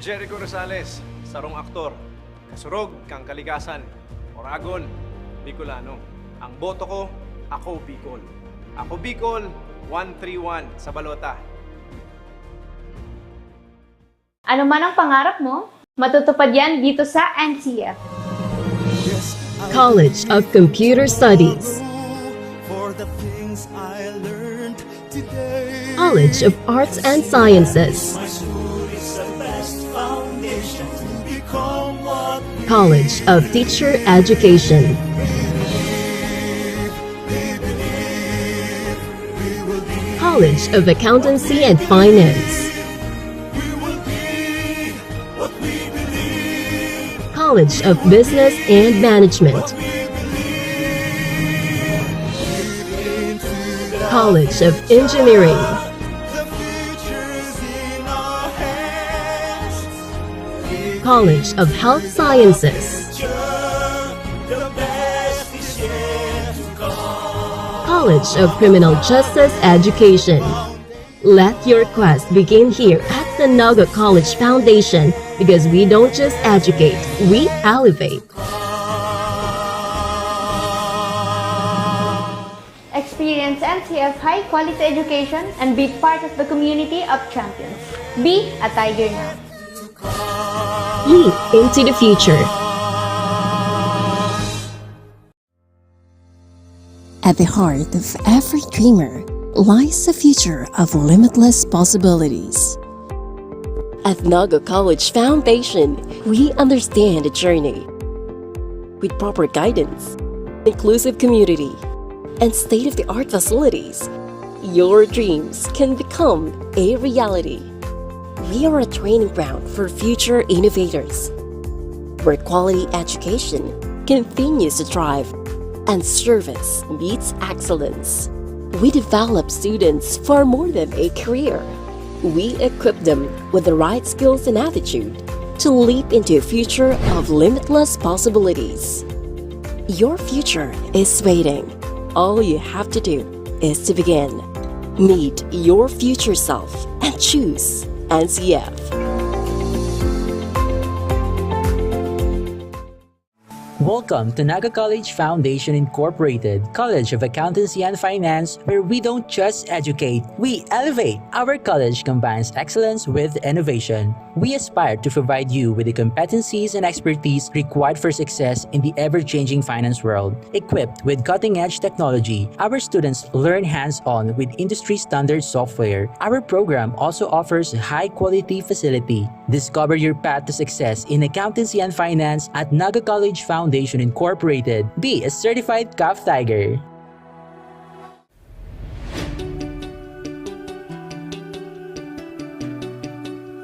Jericho Rosales, sarong aktor, kasurog kang kalikasan, Oragon, Bicolano. Ang boto ko, ako Bicol. Ako Bicol, 131 sa balota. Ano man ang pangarap mo, matutupad yan dito sa NCF. College of Computer Studies, College of Arts and Sciences, College of Teacher Education, College of Accountancy and Finance, College of Business and Management, College of Engineering, College of Health Sciences, College of Criminal Justice Education. Let your quest begin here at the Naga College Foundation, because we don't just educate, we elevate. Experience NCF high-quality education and be part of the community of champions. Be a Tiger now. Leap into the future. At the heart of every dreamer lies a future of limitless possibilities. At Naga College Foundation, we understand the journey. With proper guidance, inclusive community, and state-of-the-art facilities, your dreams can become a reality. We are a training ground for future innovators, where quality education continues to thrive and service meets excellence. We develop students for more than a career. We equip them with the right skills and attitude to leap into a future of limitless possibilities. Your future is waiting. All you have to do is to begin. Meet your future self and choose NCF. Welcome to Naga College Foundation Incorporated, College of Accountancy and Finance, where we don't just educate, we elevate. Our college combines excellence with innovation. We aspire to provide you with the competencies and expertise required for success in the ever-changing finance world. Equipped with cutting-edge technology, our students learn hands-on with industry-standard software. Our program also offers high-quality facility. Discover your path to success in accountancy and finance at Naga College Foundation Incorporated. Be a certified CAF Tiger.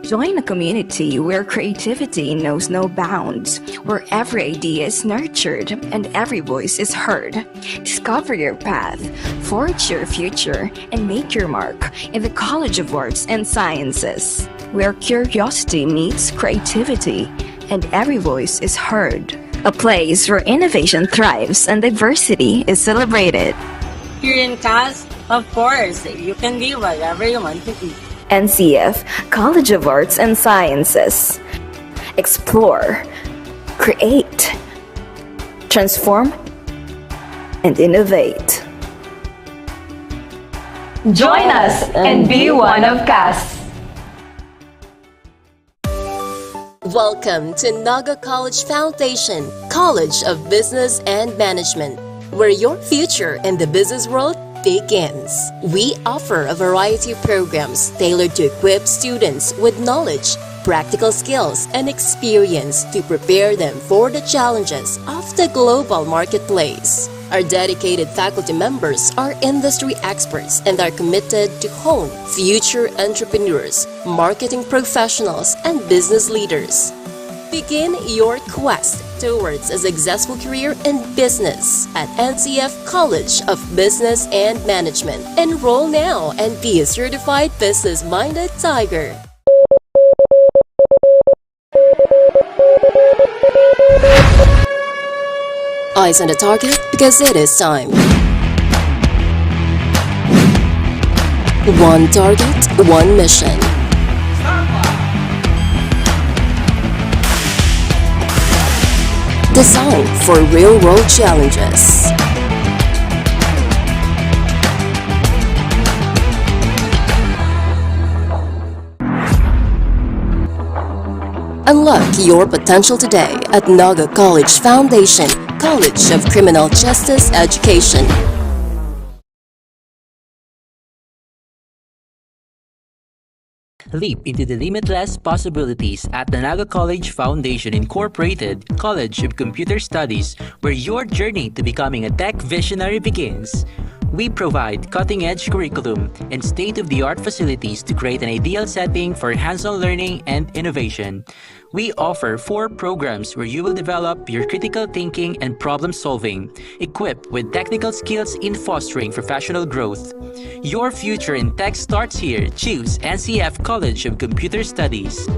Join a community where creativity knows no bounds, where every idea is nurtured and every voice is heard. Discover your path, forge your future, and make your mark in the College of Arts and Sciences, where curiosity meets creativity and every voice is heard. A place where innovation thrives and diversity is celebrated. Here in CAS, of course, you can be whatever you want to be. NCF College of Arts and Sciences. Explore, create, transform, and innovate. Join us and be one of CAS. Welcome to Naga College Foundation, College of Business and Management, where your future in the business world begins. We offer a variety of programs tailored to equip students with knowledge, practical skills, and experience to prepare them for the challenges of the global marketplace. Our dedicated faculty members are industry experts and are committed to hone future entrepreneurs, marketing professionals, and business leaders. Begin your quest towards a successful career in business at NCF College of Business and Management. Enroll now and be a certified business-minded tiger. Eyes on the target, because it is time. One target, one mission. designed for real-world challenges. Unlock your potential today at Naga College Foundation, College of Criminal Justice Education. Leap into the limitless possibilities at the Naga College Foundation Incorporated College of Computer Studies, where your journey to becoming a tech visionary begins. We provide cutting-edge curriculum and state-of-the-art facilities to create an ideal setting for hands-on learning and innovation. We offer 4 programs where you will develop your critical thinking and problem-solving, equipped with technical skills in fostering professional growth. Your future in tech starts here. Choose NCF College of Computer Studies.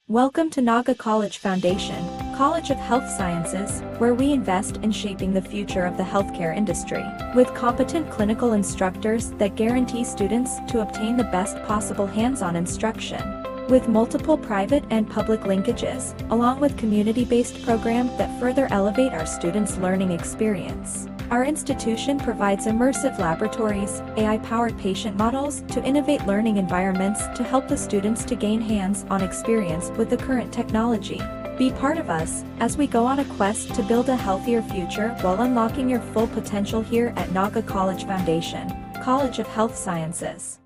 Welcome to Naga College Foundation, College of Health Sciences, where we invest in shaping the future of the healthcare industry, with competent clinical instructors that guarantee students to obtain the best possible hands-on instruction. With multiple private and public linkages, along with community-based programs that further elevate our students' learning experience. Our institution provides immersive laboratories, AI-powered patient models to innovate learning environments to help the students to gain hands-on experience with the current technology. Be part of us as we go on a quest to build a healthier future while unlocking your full potential here at Naga College Foundation, College of Health Sciences.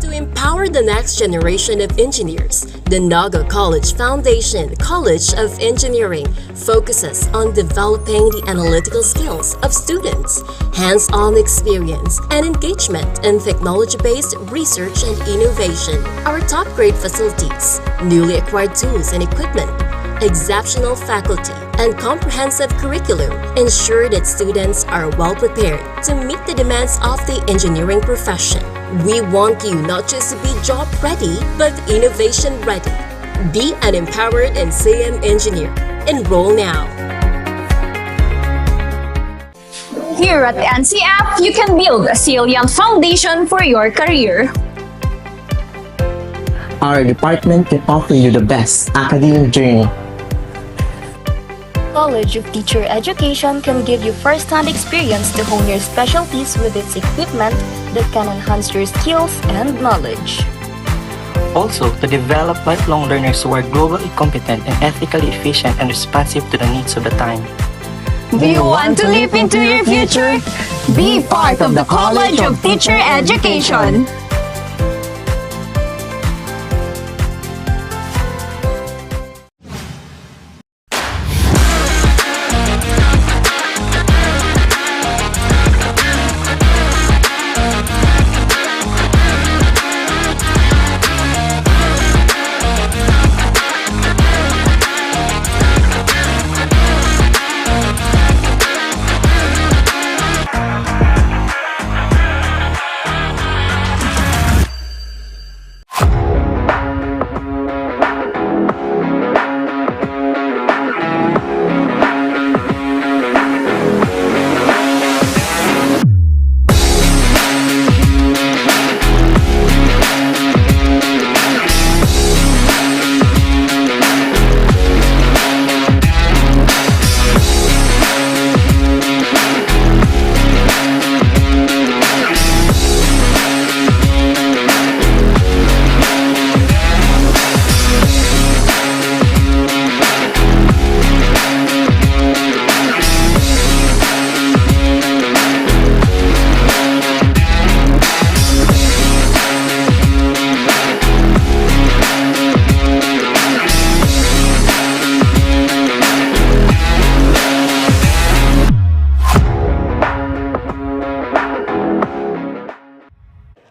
To empower the next generation of engineers, the Naga College Foundation College of Engineering focuses on developing the analytical skills of students, hands-on experience, and engagement in technology-based research and innovation. Our top-grade facilities, newly acquired tools and equipment, exceptional faculty, and comprehensive curriculum ensure that students are well prepared to meet the demands of the engineering profession. We want you not just to be job ready, but innovation ready. Be an empowered and CM engineer. Enroll now. Here at the NCF, you can build a salient foundation for your career. Our department can offer you the best academic journey. College of Teacher Education can give you first-hand experience to hone your specialties with its equipment that can enhance your skills and knowledge. Also, to develop lifelong learners who are globally competent and ethically efficient and responsive to the needs of the time. Do you want to leap into your future? Be part of the College of Teacher Education.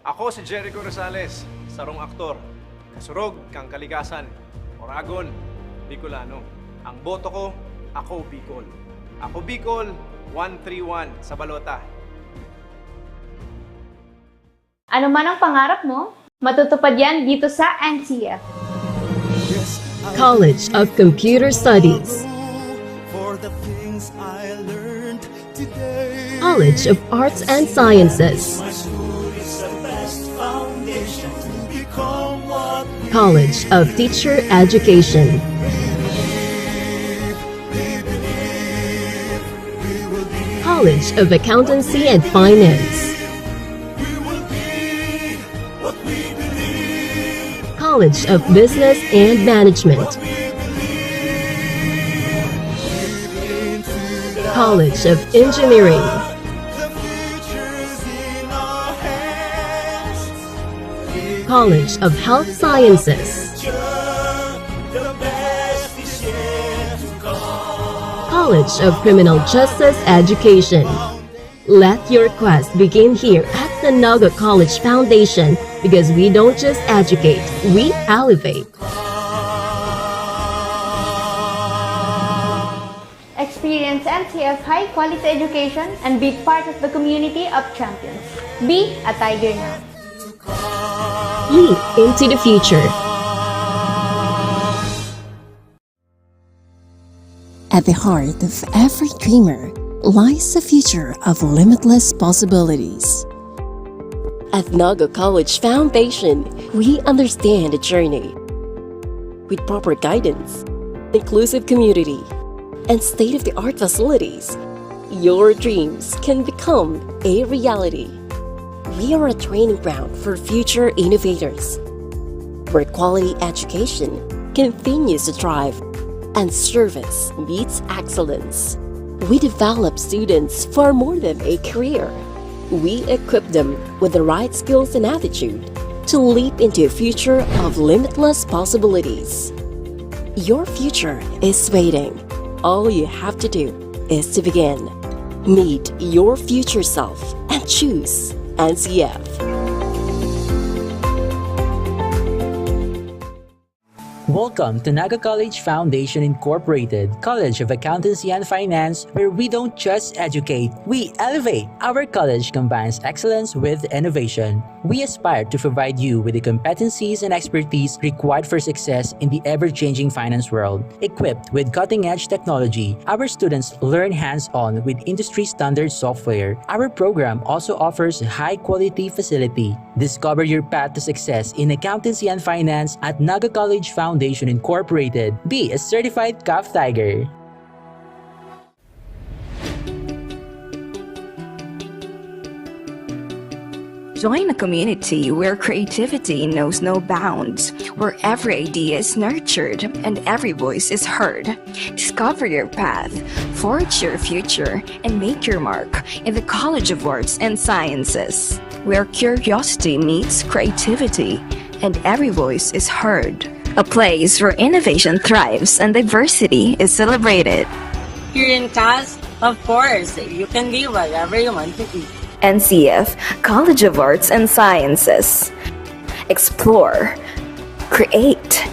Ako si Jericho Rosales, sarong aktor, kasurog kang kalikasan, Oragon, Bicolano. Ang boto ko, ako Bicol. Ako Bicol, 131 sa balota. Ano man ang pangarap mo, matutupad yan dito sa NCF. College of Computer Studies. College of Arts and Sciences, College of Teacher Education, College of Accountancy and Finance, College of Business and Management, College of Engineering, College of Health Sciences, College of Criminal Justice Education. Let your quest begin here at the Naga College Foundation, because we don't just educate, we elevate. Experience NCF high-quality education and be part of the community of champions. Be a tiger now. Leap into the future. At the heart of every dreamer lies a future of limitless possibilities. At Naga College Foundation, we understand the journey. With proper guidance, inclusive community, and state-of-the-art facilities, your dreams can become a reality. We are a training ground for future innovators, where quality education continues to thrive and service meets excellence. We develop students for more than a career. We equip them with the right skills and attitude to leap into a future of limitless possibilities. Your future is waiting. All you have to do is to begin. Meet your future self and choose NCF. Welcome to Naga College Foundation Incorporated, College of Accountancy and Finance, where we don't just educate, we elevate. Our college combines excellence with innovation. We aspire to provide you with the competencies and expertise required for success in the ever-changing finance world. Equipped with cutting-edge technology, our students learn hands-on with industry-standard software. Our program also offers a high-quality facility. Discover your path to success in accountancy and finance at Naga College Foundation Incorporated. Be a certified CAF Tiger. Join a community where creativity knows no bounds, where every idea is nurtured and every voice is heard. Discover your path, forge your future, and make your mark in the College of Arts and Sciences, where curiosity meets creativity and every voice is heard. A place where innovation thrives and diversity is celebrated. Here in class, of course, you can be whatever you want to be. NCF College of Arts and Sciences. Explore, create,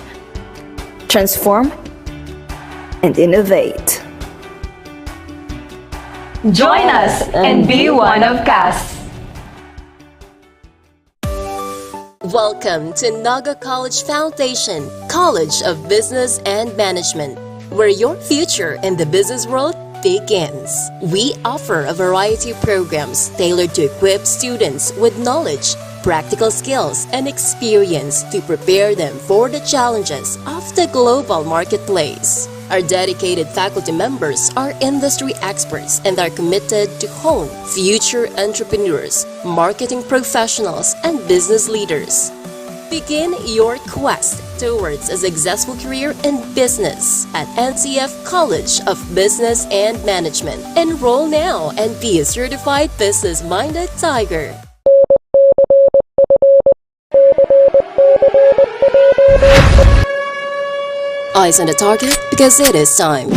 transform, and innovate. Join us and be one of CAS. Welcome to Naga College Foundation, College of Business and Management, where your future in the business world begins. We offer a variety of programs tailored to equip students with knowledge, practical skills, and experience to prepare them for the challenges of the global marketplace. Our dedicated faculty members are industry experts and are committed to hone future entrepreneurs, marketing professionals, and business leaders. Begin your quest towards a successful career in business at NCF College of Business and Management. Enroll now and be a certified business-minded tiger. Eyes on the target, because it is time.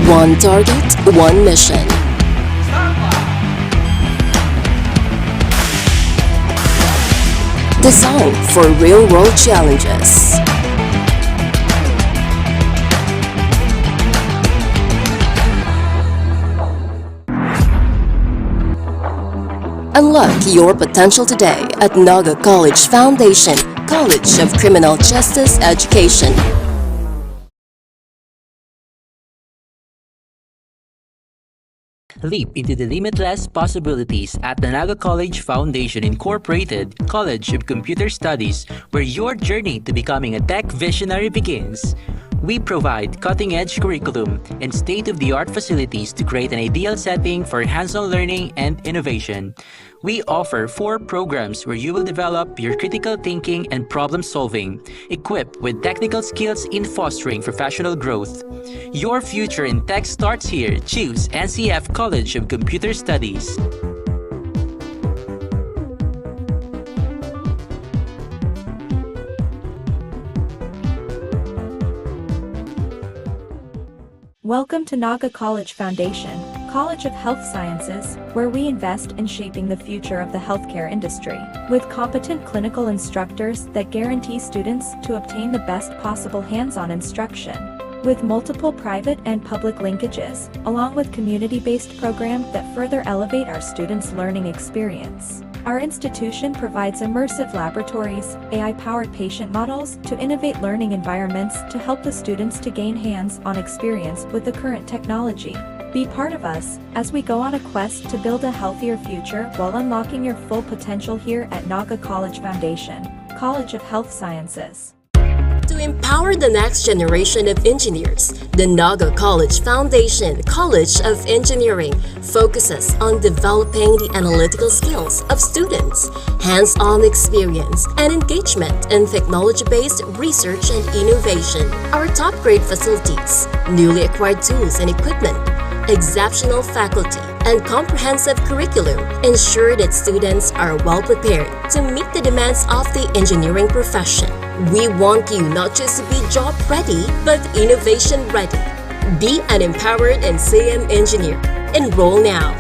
One target, one mission. Designed for real-world challenges. Unlock your potential today at Naga College Foundation, College of Criminal Justice Education. Leap into the limitless possibilities at the Naga College Foundation Incorporated College of Computer Studies, where your journey to becoming a tech visionary begins. We provide cutting-edge curriculum and state-of-the-art facilities to create an ideal setting for hands-on learning and innovation. We offer 4 programs where you will develop your critical thinking and problem-solving, equipped with technical skills in fostering professional growth. Your future in tech starts here. Choose NCF College of Computer Studies. Welcome to Naga College Foundation, College of Health Sciences, where we invest in shaping the future of the healthcare industry, with competent clinical instructors that guarantee students to obtain the best possible hands-on instruction, with multiple private and public linkages, along with community-based programs that further elevate our students' learning experience. Our institution provides immersive laboratories, AI-powered patient models to innovate learning environments to help the students to gain hands-on experience with the current technology. Be part of us as we go on a quest to build a healthier future while unlocking your full potential here at Naga College Foundation, College of Health Sciences. To empower the next generation of engineers, the Naga College Foundation College of Engineering focuses on developing the analytical skills of students, hands-on experience, and engagement in technology-based research and innovation. Our top-grade facilities, newly acquired tools and equipment, exceptional faculty, and comprehensive curriculum ensure that students are well prepared to meet the demands of the engineering profession. We want you not just to be job ready, but innovation ready. Be an empowered and CM engineer. Enroll now.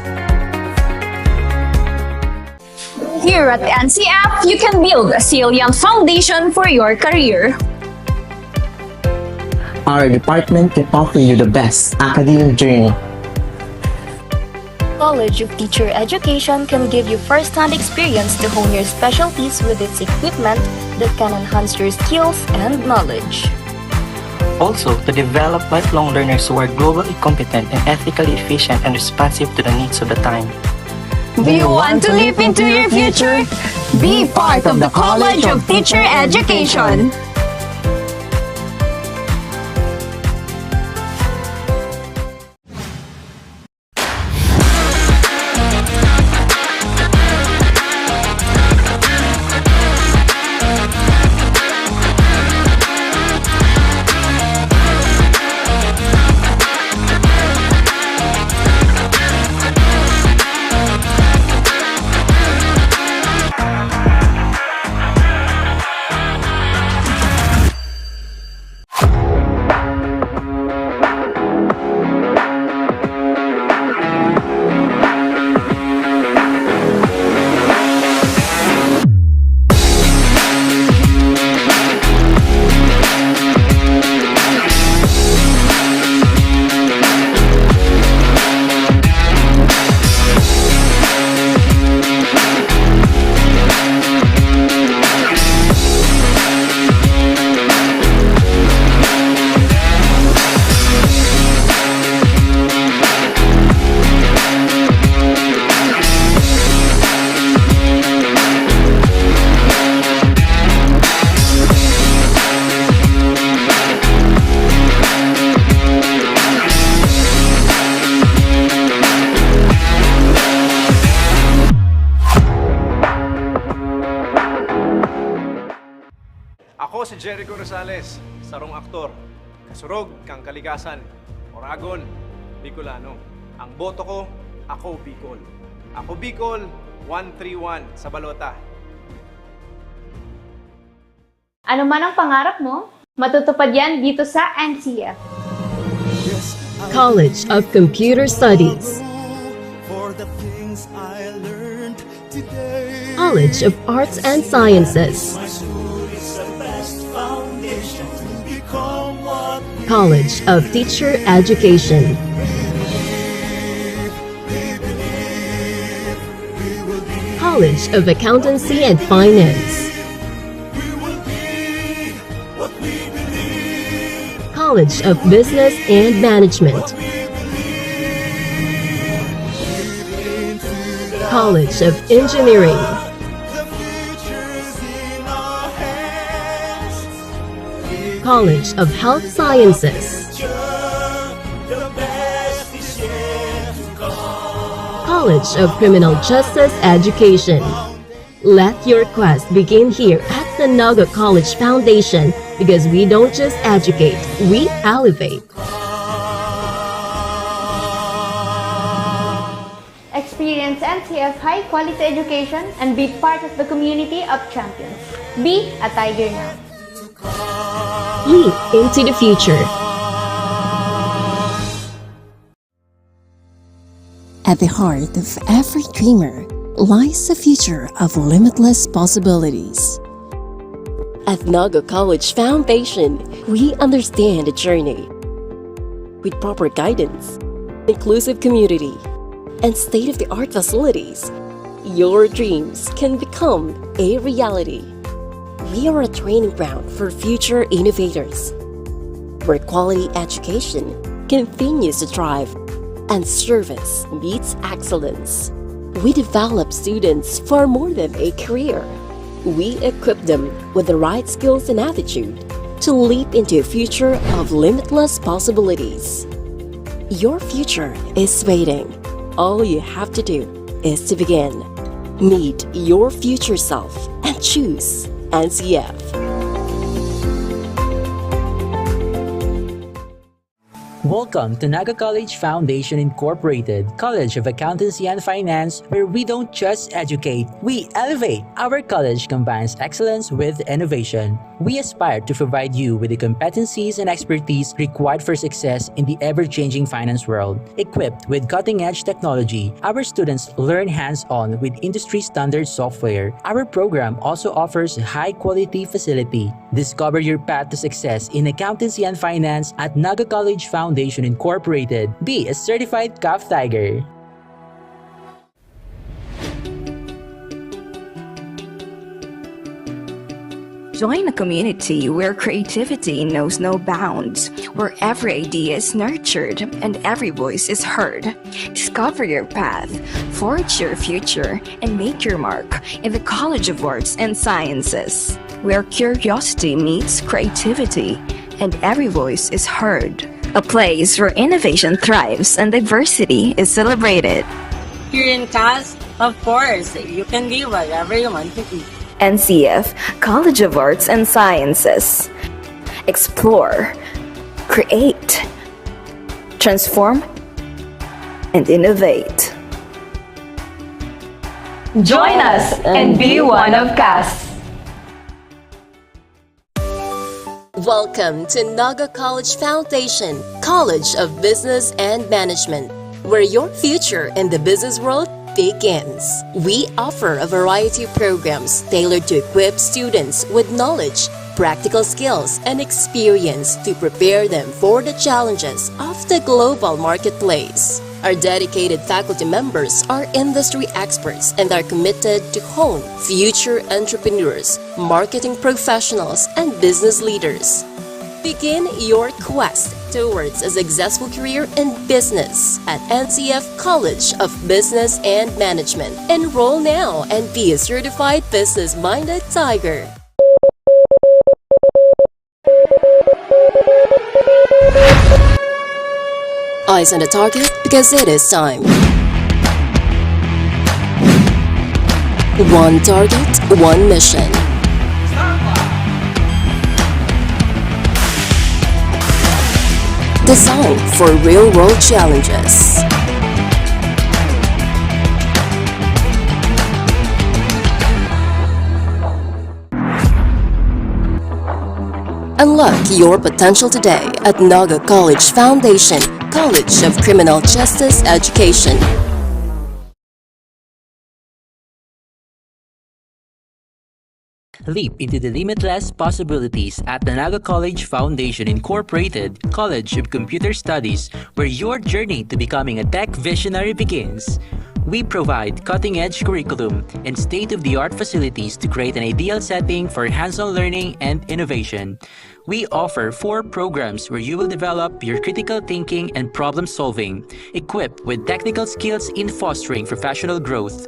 Here at NCF, you can build a salient foundation for your career. Our department can offer you the best academic journey. College of Teacher Education can give you first-hand experience to hone your specialties with its equipment that can enhance your skills and knowledge. Also, to develop lifelong learners who are globally competent and ethically efficient and responsive to the needs of the time. Do you want to leap into your future? Be part of the College of Teacher Education. Ako si Jericho Rosales, sarong aktor, kasurog kang kalikasan, Oragon, Bicolano. Ang boto ko, ako Bicol. Ako Bicol, 131 sa balota. Ano man ang pangarap mo, matutupad yan dito sa NCF. College of Computer Studies, College of Arts and Sciences, College of Teacher Education, College of Accountancy and Finance, College of Business and Management, College of Engineering, College of Health Sciences, College of Criminal Justice Education. Let your quest begin here at the Naga College Foundation, because we don't just educate, we elevate. Experience NCF high-quality education and be part of the community of champions. Be a tiger now. Leap into the future. At the heart of every dreamer lies a future of limitless possibilities. At Naga College Foundation, we understand the journey. With proper guidance, inclusive community, and state-of-the-art facilities, your dreams can become a reality. We are a training ground for future innovators, where quality education continues to thrive and service meets excellence. We develop students for more than a career. We equip them with the right skills and attitude to leap into a future of limitless possibilities. Your future is waiting. All you have to do is to begin. Meet your future self and choose NCF. Welcome to Naga College Foundation Incorporated, College of Accountancy and Finance, where we don't just educate, we elevate. Our college combines excellence with innovation. We aspire to provide you with the competencies and expertise required for success in the ever-changing finance world. Equipped with cutting-edge technology, our students learn hands-on with industry-standard software. Our program also offers high-quality facility. Discover your path to success in accountancy and finance at Naga College Foundation Incorporated. Be a certified CAF Tiger. Join a community where creativity knows no bounds, where every idea is nurtured and every voice is heard. Discover your path, forge your future, and make your mark in the College of Arts and Sciences, where curiosity meets creativity and every voice is heard. A place where innovation thrives and diversity is celebrated. Here in CAS, of course, you can be whatever you want to be. NCF College of Arts and Sciences. Explore, create, transform, and innovate. Join us and be one of CAS. Welcome to Naga College Foundation, College of Business and Management, where your future in the business world begins. We offer a variety of programs tailored to equip students with knowledge, practical skills, and experience to prepare them for the challenges of the global marketplace. Our dedicated faculty members are industry experts and are committed to hone future entrepreneurs, marketing professionals, and business leaders. Begin your quest towards a successful career in business at NCF College of Business and Management. Enroll now and be a certified business-minded tiger. Eyes on the target, because it is time. One target, one mission. Designed for real-world challenges. Unlock your potential today at Naga College Foundation, College of Criminal Justice Education. Leap into the limitless possibilities at the Naga College Foundation Incorporated, College of Computer Studies, where your journey to becoming a tech visionary begins. We provide cutting-edge curriculum and state-of-the-art facilities to create an ideal setting for hands-on learning and innovation. We offer 4 programs where you will develop your critical thinking and problem-solving, equipped with technical skills in fostering professional growth.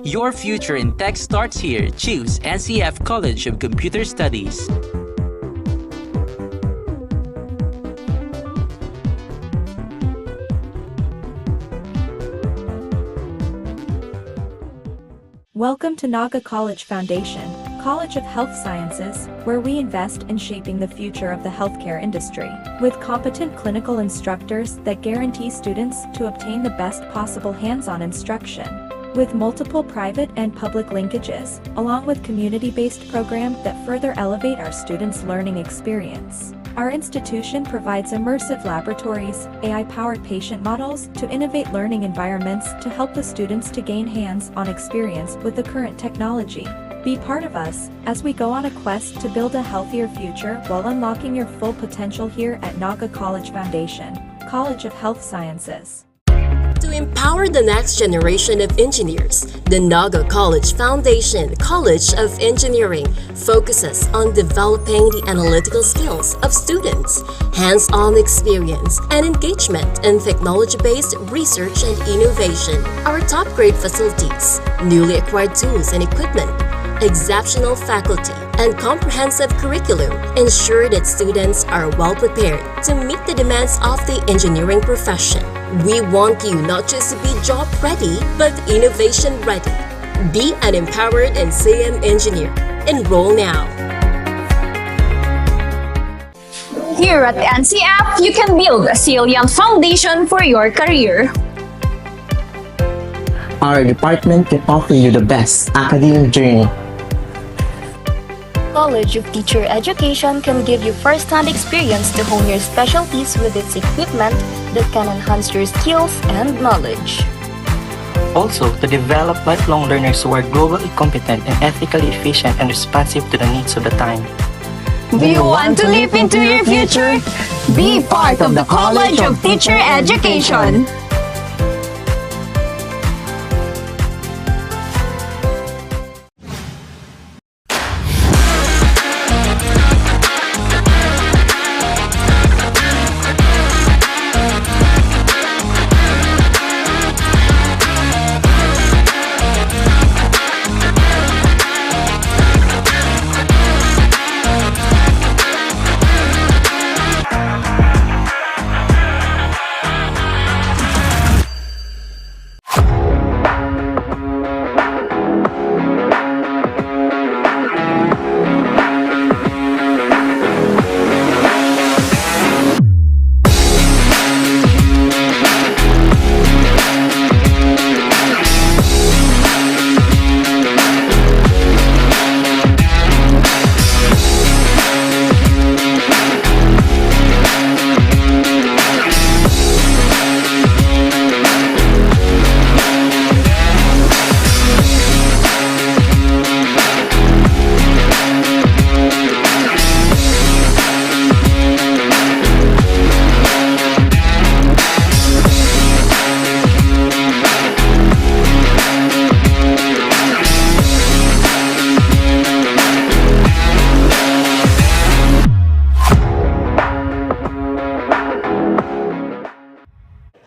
Your future in tech starts here. Choose NCF College of Computer Studies. Welcome to Naga College Foundation, College of Health Sciences, where we invest in shaping the future of the healthcare industry, with competent clinical instructors that guarantee students to obtain the best possible hands-on instruction. With multiple private and public linkages, along with community-based programs that further elevate our students' learning experience. Our institution provides immersive laboratories, AI-powered patient models to innovate learning environments to help the students to gain hands-on experience with the current technology. Be part of us as we go on a quest to build a healthier future while unlocking your full potential here at Naga College Foundation, College of Health Sciences. To empower the next generation of engineers, the Naga College Foundation College of Engineering focuses on developing the analytical skills of students, hands-on experience, and engagement in technology-based research and innovation. Our top-grade facilities, newly acquired tools and equipment, exceptional faculty, and comprehensive curriculum ensure that students are well prepared to meet the demands of the engineering profession. We want you not just to be job ready, but innovation ready. Be an empowered and CM engineer. Enroll now. Here at NCF, you can build a salient foundation for your career. Our department can offer you the best academic journey. College of Teacher Education can give you first-hand experience to hone your specialties with its equipment that can enhance your skills and knowledge. Also, to develop lifelong learners who are globally competent and ethically efficient and responsive to the needs of the time. Do you want to leap into your future? Be part of the College of Teacher Education.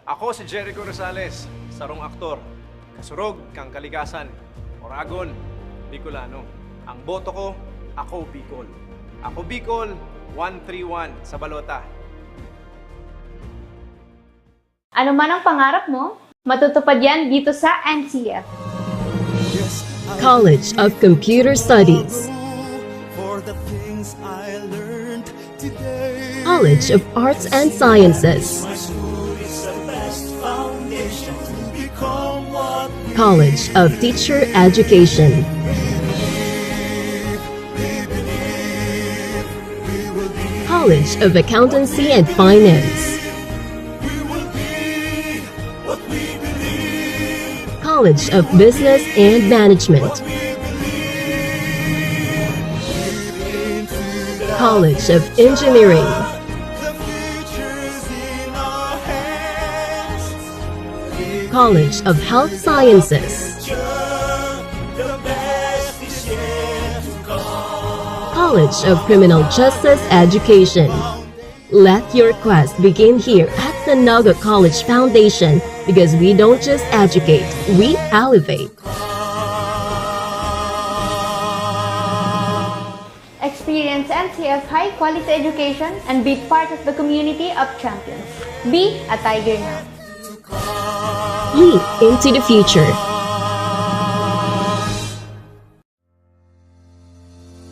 Ako si Jericho Rosales, sarong aktor, kasurog kang kalikasan, Oragon, Bicolano. Ang boto ko, ako Bicol. Ako Bicol, 131 sa balota. Ano man ang pangarap mo, matutupad yan dito sa NCF. College of Computer Studies, College of Arts and Sciences, College of Teacher Education, College of Accountancy and Finance, College of Business and Management, College of Engineering, College of Health Sciences, College of Criminal Justice Education. Let your quest begin here at the Naga College Foundation, because we don't just educate, we elevate. Experience NCF high-quality education and be part of the community of champions. Be a tiger now. Leap into the future.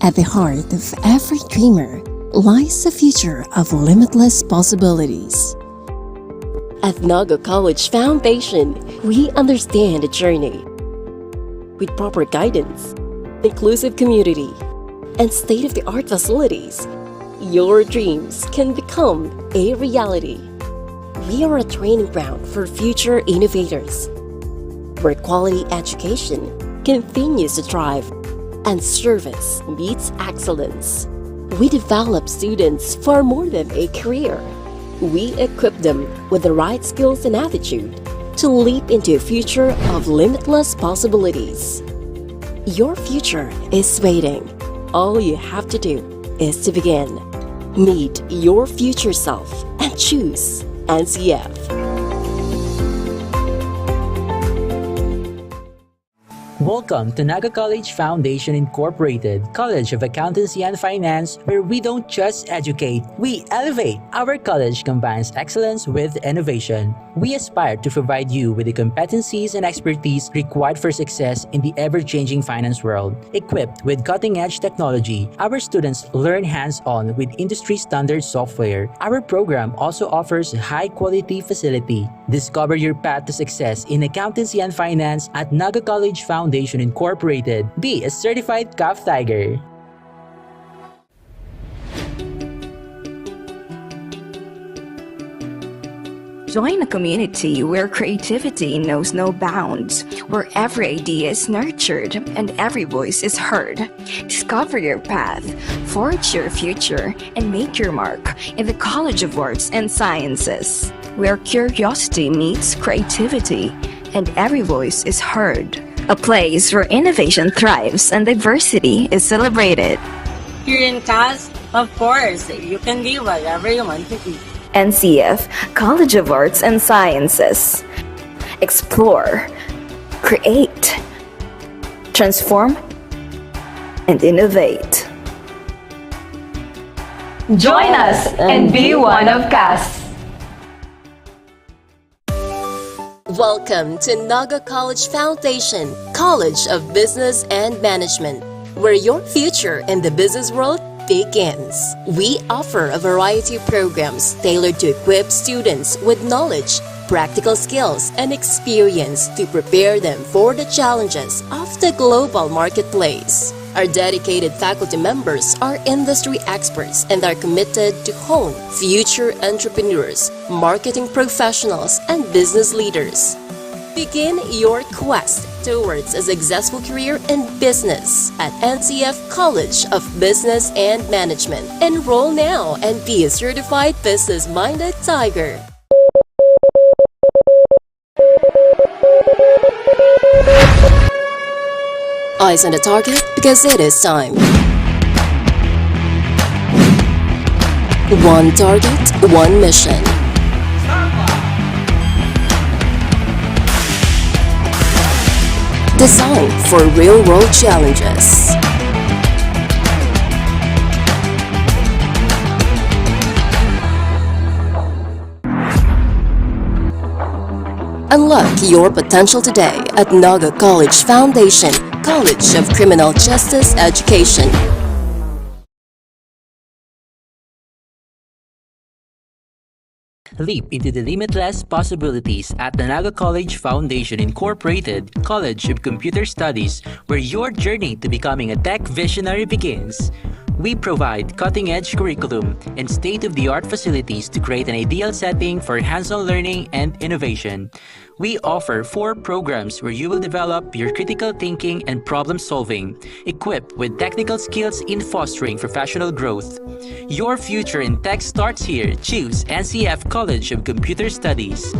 At the heart of every dreamer lies a future of limitless possibilities. At Naga College Foundation, we understand the journey. With proper guidance, inclusive community, and state-of-the-art facilities, your dreams can become a reality. We are a training ground for future innovators, where quality education continues to thrive and service meets excellence. We develop students for more than a career. We equip them with the right skills and attitude to leap into a future of limitless possibilities. Your future is waiting. All you have to do is to begin. Meet your future self and choose NCF. Welcome to Naga College Foundation Incorporated, College of Accountancy and Finance, where we don't just educate, we elevate. Our college combines excellence with innovation. We aspire to provide you with the competencies and expertise required for success in the ever-changing finance world. Equipped with cutting-edge technology, our students learn hands-on with industry-standard software. Our program also offers high-quality facility. Discover your path to success in accountancy and finance at Naga College Foundation Incorporated. Be a certified CAF Tiger. Join a community where creativity knows no bounds, where every idea is nurtured and every voice is heard. Discover your path, forge your future, and make your mark in the College of Arts and Sciences, where curiosity meets creativity and every voice is heard. A place where innovation thrives and diversity is celebrated. Here in CAS, of course, you can be whatever you want to be. NCF College of Arts and Sciences. Explore, create, transform, and innovate. Join us and be one of CAS. Welcome to Naga College Foundation, College of Business and Management, where your future in the business world begins. We offer a variety of programs tailored to equip students with knowledge, practical skills, and experience to prepare them for the challenges of the global marketplace. Our dedicated faculty members are industry experts and are committed to hone future entrepreneurs, marketing professionals, and business leaders. Begin your quest towards a successful career in business at NCF College of Business and Management. Enroll now and be a certified business-minded tiger. Eyes on the target, because it is time. One target, one mission. Designed for real-world challenges. Unlock your potential today at Naga College Foundation, College of Criminal Justice Education. Leap into the limitless possibilities at the Naga College Foundation Incorporated, College of Computer Studies, where your journey to becoming a tech visionary begins. We provide cutting-edge curriculum and state-of-the-art facilities to create an ideal setting for hands-on learning and innovation. We offer 4 programs where you will develop your critical thinking and problem-solving, equipped with technical skills in fostering professional growth. Your future in tech starts here. Choose NCF College of Computer Studies.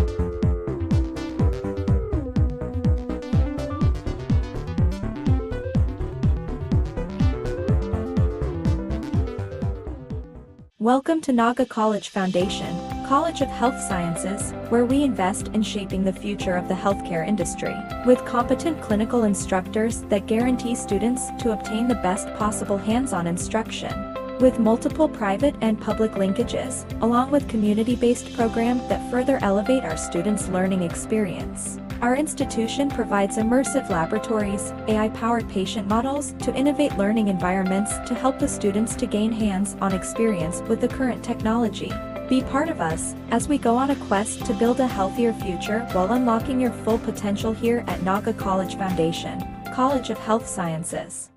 Welcome to Naga College Foundation, College of Health Sciences, where we invest in shaping the future of the healthcare industry, with competent clinical instructors that guarantee students to obtain the best possible hands-on instruction, with multiple private and public linkages, along with community-based programs that further elevate our students' learning experience. Our institution provides immersive laboratories, AI-powered patient models to innovate learning environments to help the students to gain hands-on experience with the current technology. Be part of us as we go on a quest to build a healthier future while unlocking your full potential here at Naga College Foundation, College of Health Sciences.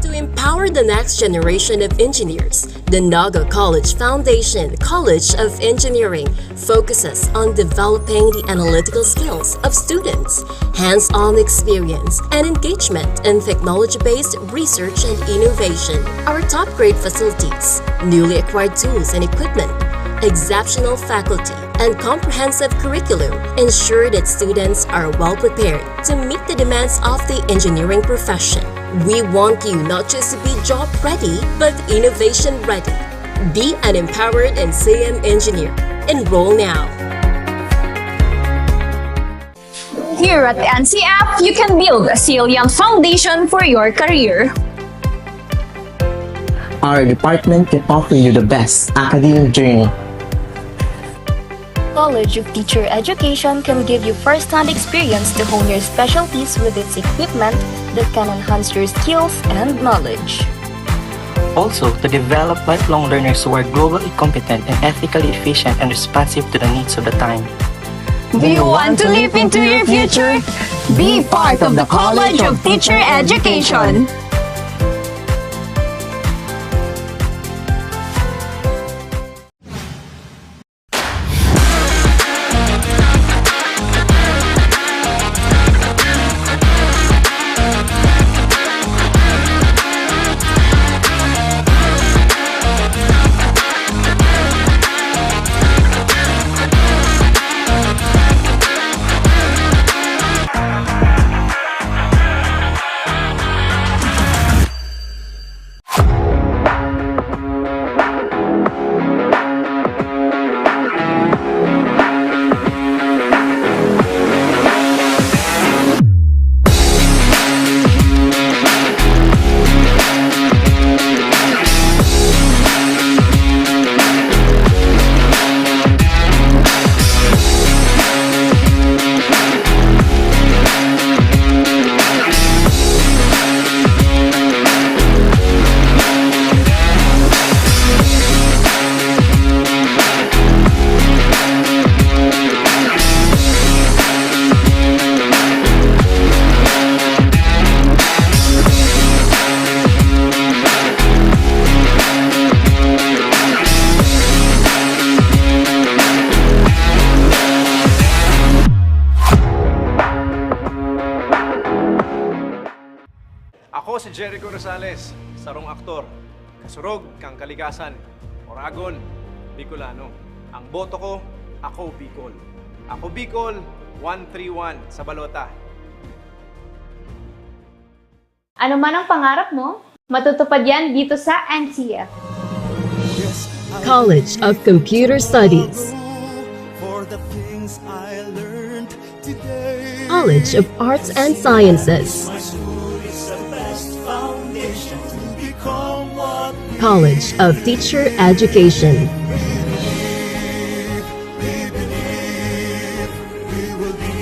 To empower the next generation of engineers, the Naga College Foundation College of Engineering focuses on developing the analytical skills of students, hands-on experience, and engagement in technology-based research and innovation. Our top-grade facilities, newly acquired tools and equipment, exceptional faculty, and comprehensive curriculum ensure that students are well prepared to meet the demands of the engineering profession. We want you not just to be job ready, but innovation ready. Be an empowered NCM engineer. Enroll now. Here at NCF, you can build a salient foundation for your career. Our department can offer you the best academic journey. College of Teacher Education can give you first-hand experience to hone your specialties with its equipment that can enhance your skills and knowledge. Also, to develop lifelong learners who are globally competent and ethically efficient and responsive to the needs of the time. Do you want to leap into your future? Be part of the College of Teacher Education. Ako si Jericho Rosales, sarong aktor, kasurog kang kalikasan, Oragon, Bicolano. Ang boto ko, ako Bicol. Ako Bicol, 131 sa balota. Ano man ang pangarap mo, matutupad yan dito sa NCF. College of Computer Studies, College of Arts and Sciences, College of Teacher Education,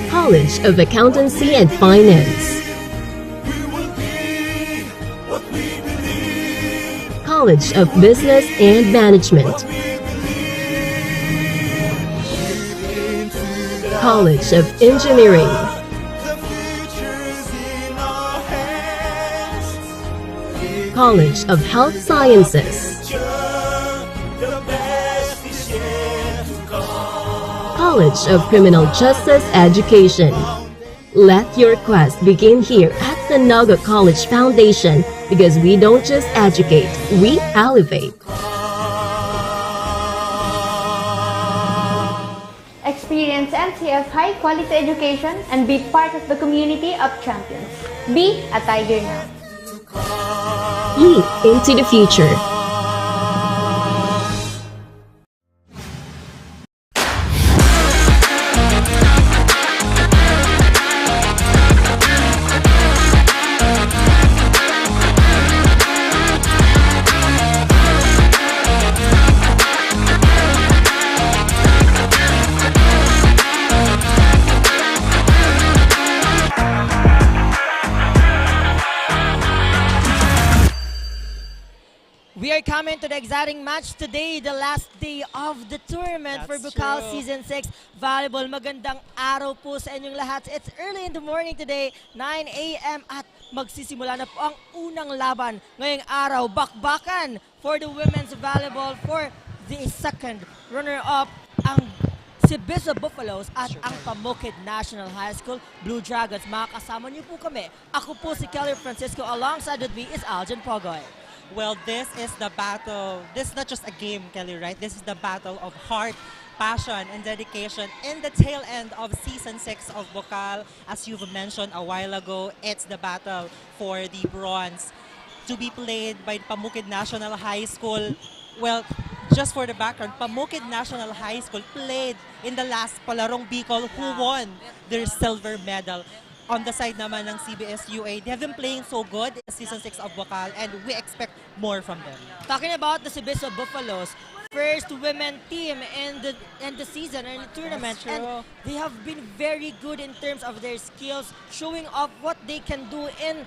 College of Accountancy and Finance, College of Business and Management, College of Engineering, College of Health Sciences, College of Criminal Justice Education. Let your quest begin here at the Naga College Foundation, because we don't just educate, we elevate. Experience NCF high-quality education and be part of the community of champions. Be a Tiger now. Leap into the future. We are coming to the exciting match today, the last day of the tournament for Bucal Season 6 Volleyball. Magandang araw po sa inyong lahat. It's early in the morning today, 9 a.m. at magsisimula na po ang unang laban ngayong araw. Bakbakan for the women's volleyball for the second runner-up ang CBSUA Buffaloes at ang Pamukid National High School Blue Dragons. Makakasama niyo po kami. Ako po si Kelly Francisco. Alongside with me is Aljan Pogoy. Well, this is the battle. This is not just a game, Kelly, right? This is the battle of heart, passion, and dedication in the tail end of Season 6 of Bucal. As you've mentioned a while ago, it's the battle for the bronze to be played by Pamukid National High School. Well, just for the background, Pamukid National High School played in the last Palarong Bicol who won their silver medal. On the side naman ng CBSUA, they have been playing so good in Season 6 of Bucal and we expect more from them. Talking about the CBSUA Buffaloes, first women team in the season or in the tournament, and they have been very good in terms of their skills, showing off what they can do in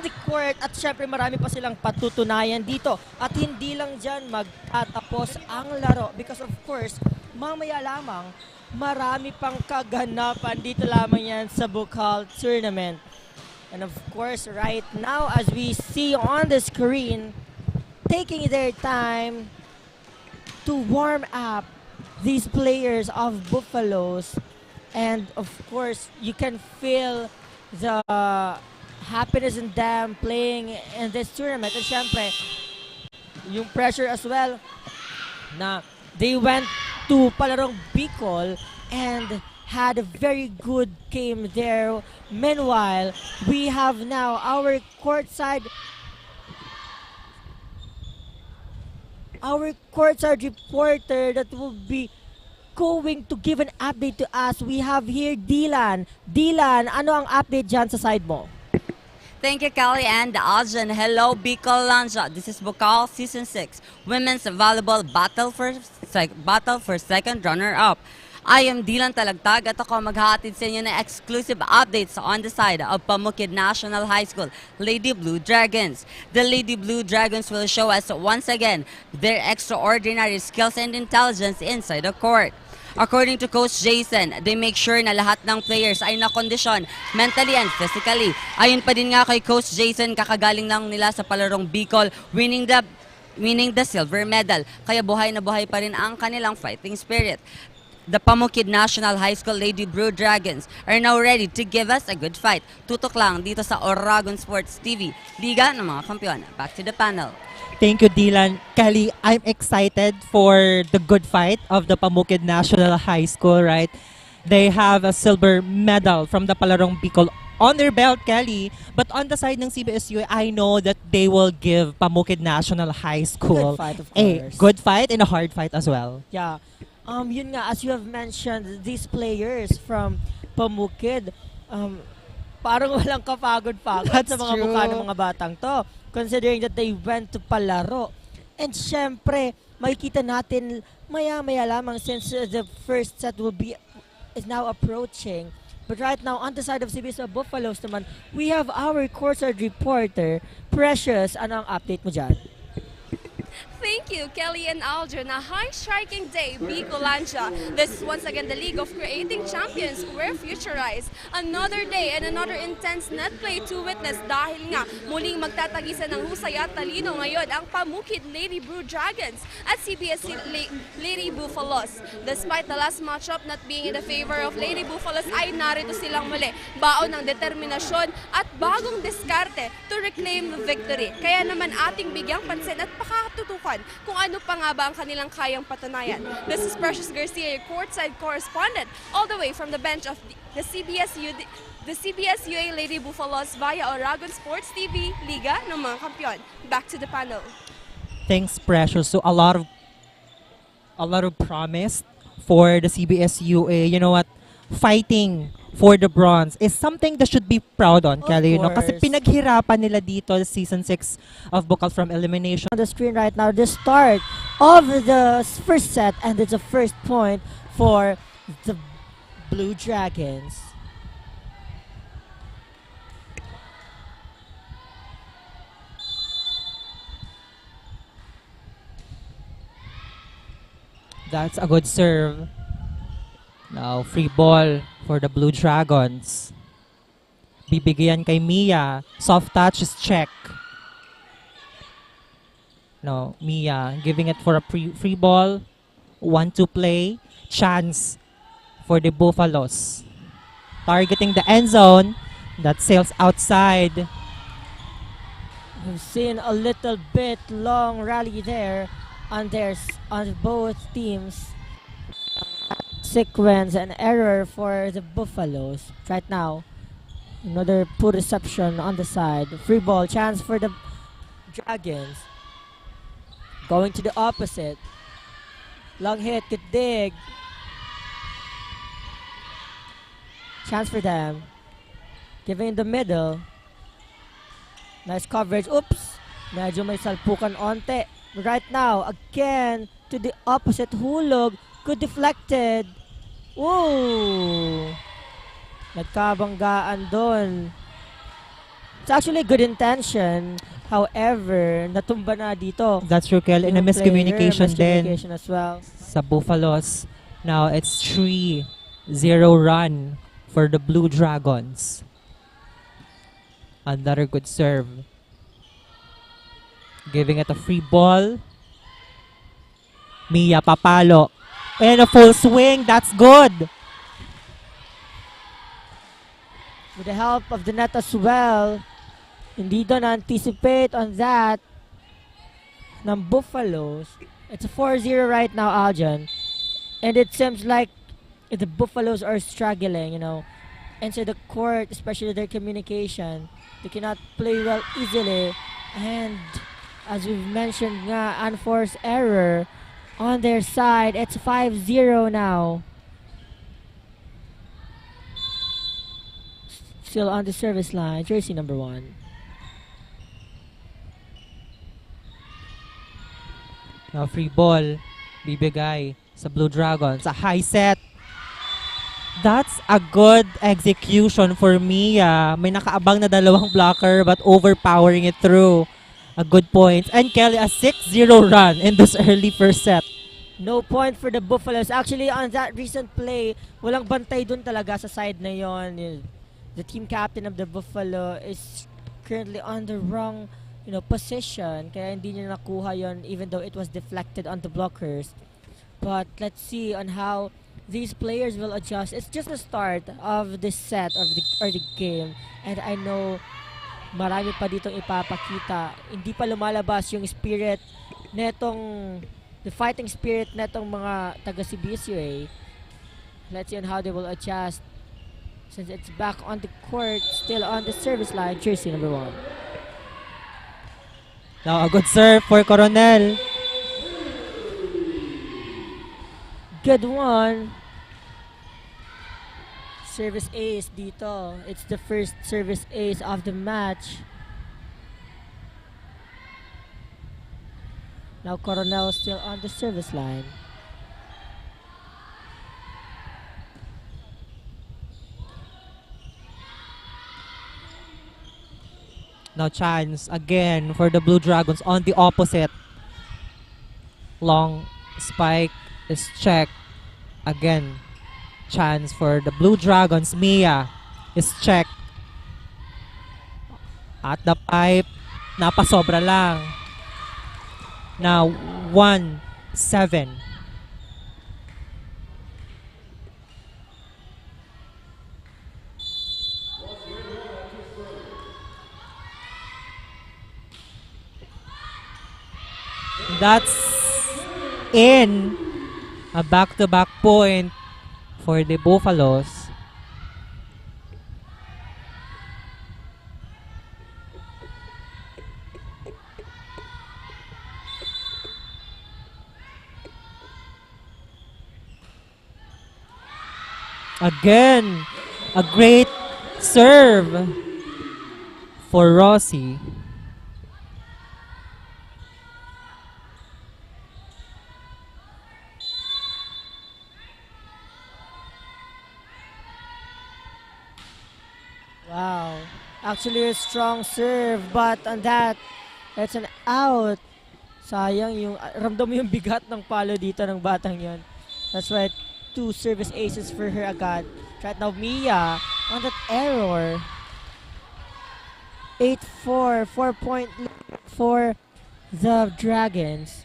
the court. At syempre marami pa silang patutunayan dito. At hindi lang dyan magtatapos ang laro because of course, mamaya lamang marami pang kaganapan dito lamang yan sa Bucal tournament. And of course, right now, as we see on the screen, taking their time to warm up these players of Buffaloes. And of course, you can feel the happiness in them playing in this tournament. And syempre, yung pressure as well na they went to Palarong Bicol and had a very good game there. Meanwhile, we have now our courtside reporter that will be going to give an update to us. We have here Dylan. Dylan, ano ang update dyan sa side mo? Thank you, Kelly and Aljan. Hello, Bicol Lanja. This is Bucal Season 6 Women's Volleyball Battle for second runner-up. I am Dylan Talagtag at ako maghahatid sa inyo ng exclusive updates on the side of Pamukid National High School Lady Blue Dragons. The Lady Blue Dragons will show us once again their extraordinary skills and intelligence inside the court. According to Coach Jason, they make sure na lahat ng players ay nakondisyon mentally and physically. Ayon pa din nga kay Coach Jason, kakagaling lang nila sa Palarong Bicol, winning the silver medal. Kaya buhay na buhay pa rin ang kanilang fighting spirit. The Pamukid National High School Lady Blue Dragons are now ready to give us a good fight. Tutok lang dito sa Oragon Sports TV, Liga ng mga Kampiyon. Back to the panel. Thank you, Dylan. Kelly, I'm excited for the good fight of the Pamukid National High School, right? They have a silver medal from the Palarong Bicol on their belt, Kelly. But on the side ng CBSUA, I know that they will give Pamukid National High School Good fight, of a course. good fight and a hard fight as well. Yeah. Yun nga, as you have mentioned, these players from Pamukid, parang walang kapagod-pagod sa mga mukha ng mga batang to. Considering that they went to palaro. And syempre, makikita natin maya-maya lamang since the first set is now approaching. But right now, on the side of CBSUA Buffaloes naman, we have our courtside reporter, Precious. Ano ang update mo dyan? Thank you, Kelly and Aljan. A high-striking day, Bicolanja. This is once again the League of Creating Champions were futurized. Another day and another intense net play to witness dahil nga muling magtatagisan ng husay at talino ngayon ang Pamukid Lady Blue Dragons at CBS Lady Buffaloes. Despite the last matchup not being in the favor of Lady Buffaloes ay narito silang muli. Baon ng determinasyon at bagong diskarte to reclaim the victory. Kaya naman ating bigyang pansin at pakatutukan kung ano pa nga ba ang kanilang kayang patunayan. This is Precious Garcia, your courtside correspondent, all the way from the bench of the CBSUA Lady Buffaloes via Oragon Sports TV, Liga ng mga Kampiyon. Back to the panel. Thanks, Precious. So a lot of promise for the CBSUA. You know what? Fighting for the bronze is something that should be proud on, Kelly. You know, kasi pinaghirapan nila dito sa Season 6 of Bucal from elimination. On the screen right now, the start of the first set, and it's a first point for the Blue Dragons. That's a good serve. Now, free ball for the Blue Dragons. Bibigyan kay Mia. Soft touch is check. No, Mia giving it for a free ball. 1-2 play. Chance for the Buffaloes. Targeting the end zone. That sails outside. We've seen a little bit long rally there on both teams. Sequence and error for the Buffaloes. Right now, another poor reception on the side. Free ball chance for the Dragons. Going to the opposite. Long hit, good dig. Chance for them. Giving in the middle. Nice coverage. Oops! Medyo may salpukan onte. Right now, again, to the opposite hulog. Good deflected. Ooh! Nagkabanggaan doon. It's actually good intention. However, natumba na dito. That's true, Kel. And a miscommunication din as well. sa Buffaloes. Now, it's 3-0 run for the Blue Dragons. Another good serve. Giving it a free ball. Mia papalo. And a full swing. That's good. With the help of the net as well. Hindi doon anticipate on that ng Buffaloes. It's a 4-0 right now, Aljan. And it seems like the Buffaloes are struggling, you know. Inside the court, especially their communication. They cannot play well easily. And as we've mentioned nga, unforced error on their side. It's 5-0 now. Still on the service line, jersey number 1. Now free ball. Bibigay sa Blue Dragons. A high set. That's a good execution for Mia. May nakaabang na dalawang blocker but overpowering it through. A good point. And Kelly, a 6-0 run in this early first set. No point for the Buffaloes. Actually, on that recent play, walang bantay dun talaga sa side na yon. The team captain of the Buffalo is currently on the wrong, position. Kaya hindi niya nakuha yon even though it was deflected on the blockers. But let's see on how these players will adjust. It's just the start of the set or the game. And I know marami pa ditong ipapakita. Hindi pa lumalabas yung spirit netong the fighting spirit netong mga taga CBSUA. Let's see on how they will adjust since it's back on the court, still on the service line, jersey number 1. Now a good serve for Coronel. Good one. Service ace dito. It's the first service ace of the match. Now Coronel still on the service line. Now chance again for the Blue Dragons on the opposite. Long spike is checked. Again, chance for the Blue Dragons. Mia is checked. At the pipe, napasobra lang. Now 1-7. That's in. A back-to-back point for the Buffaloes. Again, a great serve for Rossi. Wow. Actually a strong serve, but on that, it's an out. Sayang yung, ramdam mo yung bigat ng palo dito ng batang yon. That's why 2 service aces for her agad. Right now, Mia on that error. 8-4, 4-point for the Dragons.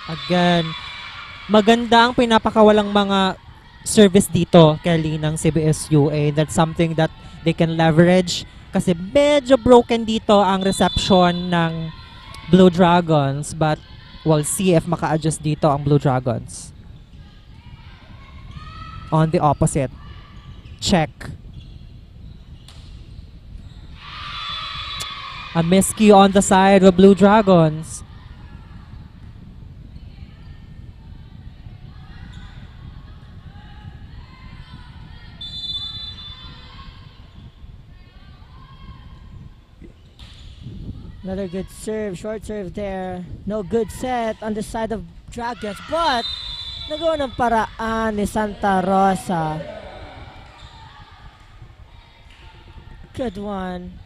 Again, maganda ang pinapakawalang mga service dito, Kelly, ng CBSUA. That's something that they can leverage kasi medyo broken dito ang reception ng Blue Dragons, but we'll see if maka-adjust dito ang Blue Dragons. On the opposite. Check. A miscue on the side of Blue Dragons. Another good serve, short serve there. No good set on the side of Dragons, but nagawa ng paraan ni Santa Rosa. Good one.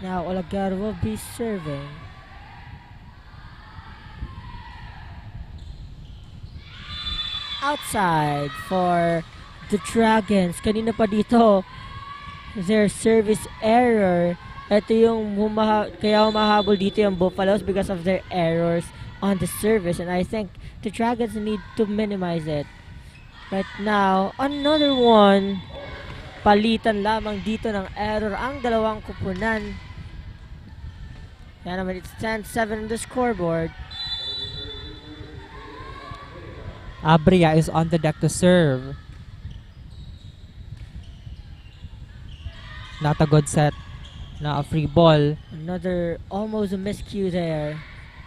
Now Olagar will be serving. Outside for the Dragons. Kanina pa dito, their service error. Ito yung kaya humahabol dito yung Buffaloes because of their errors on the service. And I think the Dragons need to minimize it. Right now, another one. Palitan lamang dito ng error ang dalawang kupunan. Kaya naman, it's 10-7 on the scoreboard. Abria is on the deck to serve. Not a good set. Na a free ball. Another almost a miscue there.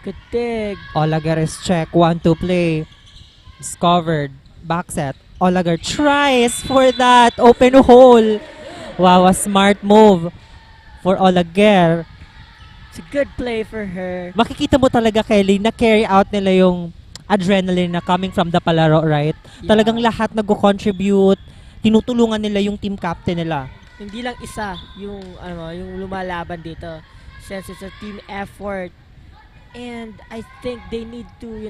Good dig. Olagar is check. 1-2 play. Discovered. Back set. Olagar tries for that open hole. Wow, a smart move for Olagar. It's a good play for her. Makikita mo talaga, Kelly, na carry out nila yung adrenaline na coming from the palaro, right? Yeah. Talagang lahat nag-contribute, tinutulungan nila yung team captain nila. Hindi lang isa yung yung lumalaban dito, since it's a team effort, and I think they need to,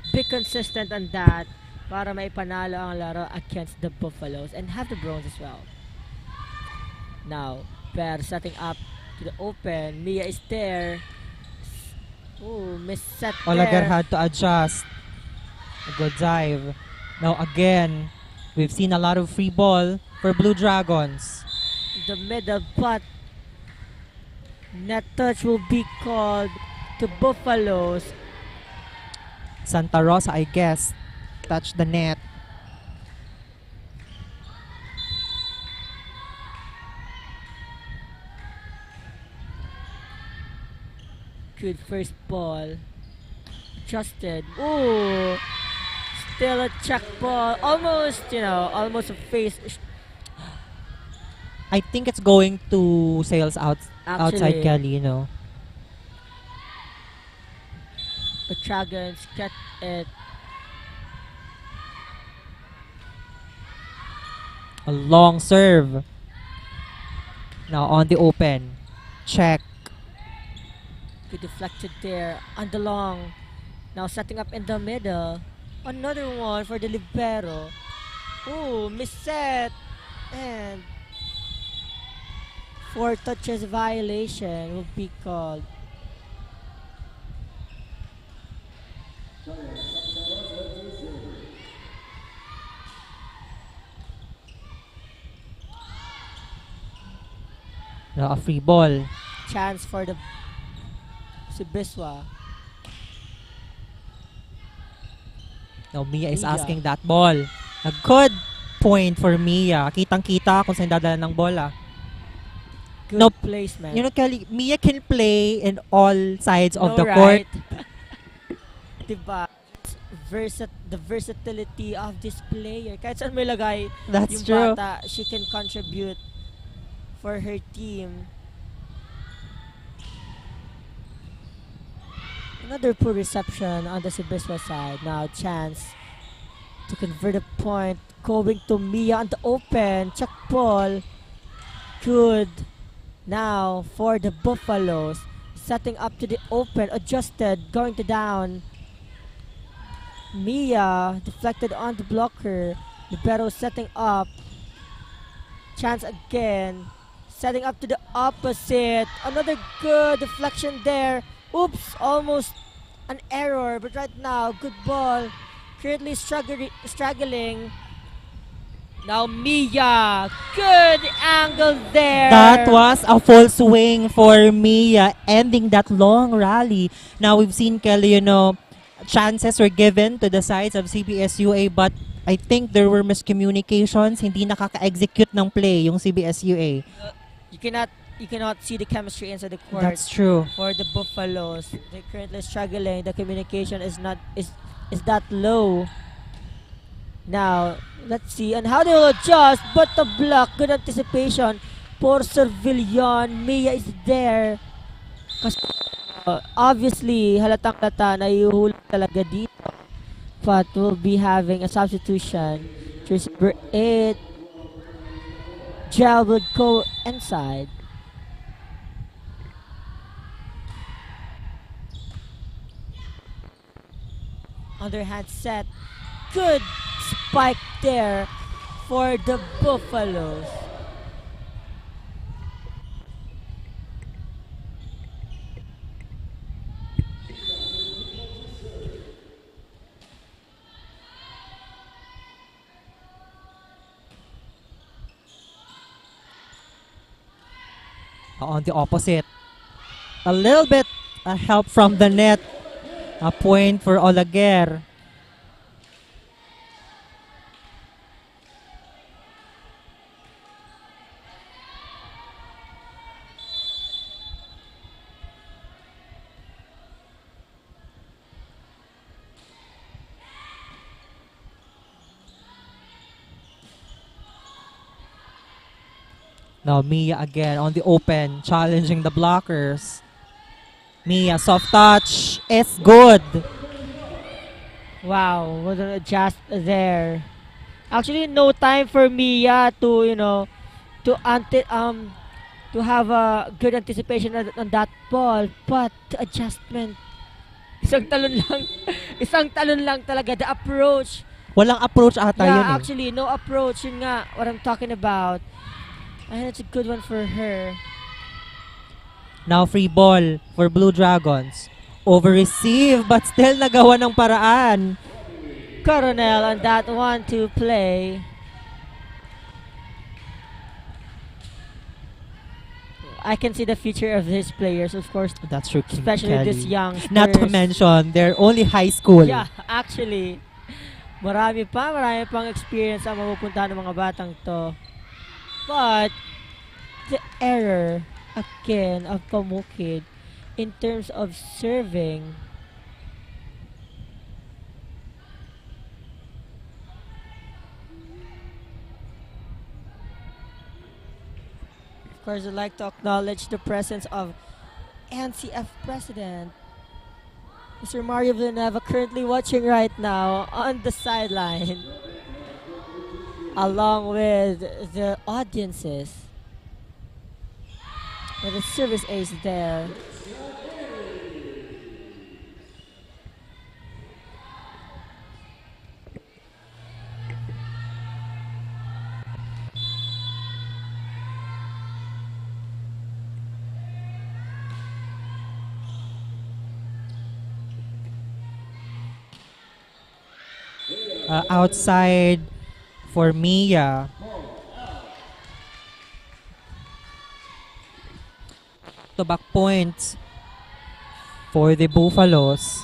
be consistent on that para maipanalo ang laro against the Buffaloes and have the bronze as well. Now, Per setting up to the open. Mia is there. Ooh, miss set there. Olagar had to adjust. A good dive. Now again, we've seen a lot of free ball for Blue Dragons. The middle, but net touch will be called to Buffaloes. Santa Rosa, I guess, touched the net. Good first ball. Adjusted. Ooh. Still a check ball. Almost, almost a face. I think it's going to sails outside Kelly, The Dragons get it. A long serve. Now on the open. Check. Good deflected there. On the long. Now setting up in the middle. Another one for the libero. Ooh, misset. And 4 touches violation will be called. Now a free ball. Chance for the CBSUA. Now Mia is asking that ball. A good point for Mia. Kitang-kita kung saan dadala ng bola. Good placement. Kelly, Mia can play in all sides of the right? court. Diba? The versatility of this player. Kahit saan may lagay That's yung true. bata, she can contribute for her team. Another poor reception on the CBSUA side. Now chance to convert a point. Going to Mia on the open. Check ball. Good. Now for the Buffaloes. Setting up to the open. Adjusted. Going to down. Mia deflected on the blocker. Libero setting up. Chance again. Setting up to the opposite. Another good deflection there. Oops, almost an error. But right now, good ball. Currently struggling. Now Mia. Good angle there. That was a full swing for Mia, ending that long rally. Now we've seen, Kelly, chances were given to the sides of CBSUA, but I think there were miscommunications. Hindi nakaka-execute ng play yung CBSUA. You cannot see the chemistry inside the court. That's true. For the Buffaloes, they're currently struggling. The communication is that low. Now, let's see and how they will adjust. But the block, good anticipation for Servillon. Mia is there. Kasi, obviously, halatang-lata na iuhulog talaga dito. But we'll be having a substitution. Jersey number 8. Gel will go inside. Underhand set. Good spike there for the Buffaloes. On the opposite, a little bit help from the net. A point for Olaguer. Now Mia again on the open, challenging the blockers. Mia, soft touch, is good. Wow, what an adjust there. Actually, no time for Mia to to have a good anticipation on that ball, but the adjustment, isang talon lang talaga. The approach. Walang approach ata yun eh. Actually, no approach. Yun nga, what I'm talking about. And it's a good one for her. Now free ball for Blue Dragons. Over-receive but still nagawa ng paraan. Coronel on that one to play. I can see the future of these players, of course. That's true, especially this young. Not to mention, they're only high school. Yeah, actually. Marami pang experience ang mapupuntahan ng mga batang to. But the error again of Pamukid in terms of serving. Of course, I'd like to acknowledge the presence of NCF President Mr. Mario Villanueva, currently watching right now on the sideline, along with the audiences. With the service ace there. Outside for Mia. To back points for the Buffaloes.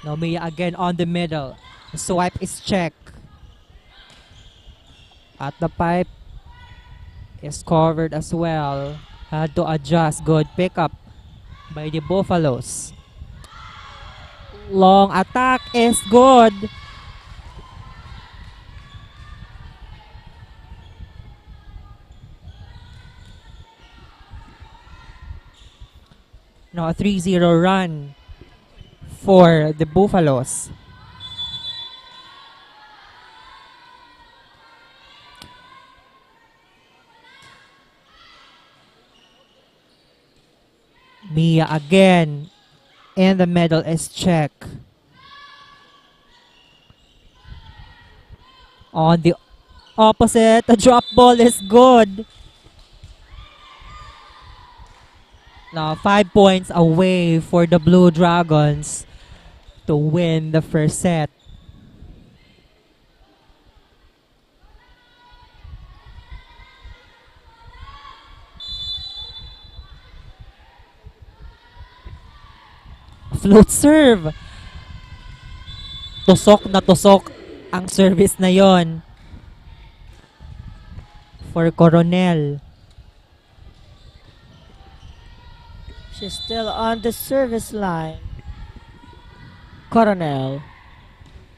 Now Mia again on the middle. The swipe is check. At the pipe is covered as well. Had to adjust. Good pickup by the Buffaloes. Long attack is good. a 3-0 run for the Buffaloes. Mia again, and the medal is check. On the opposite, the drop ball is good. Now 5 points away for the Blue Dragons to win the first set. Float serve. Tusok na tusok ang service na yon for Coronel. She's still on the service line. Coronel.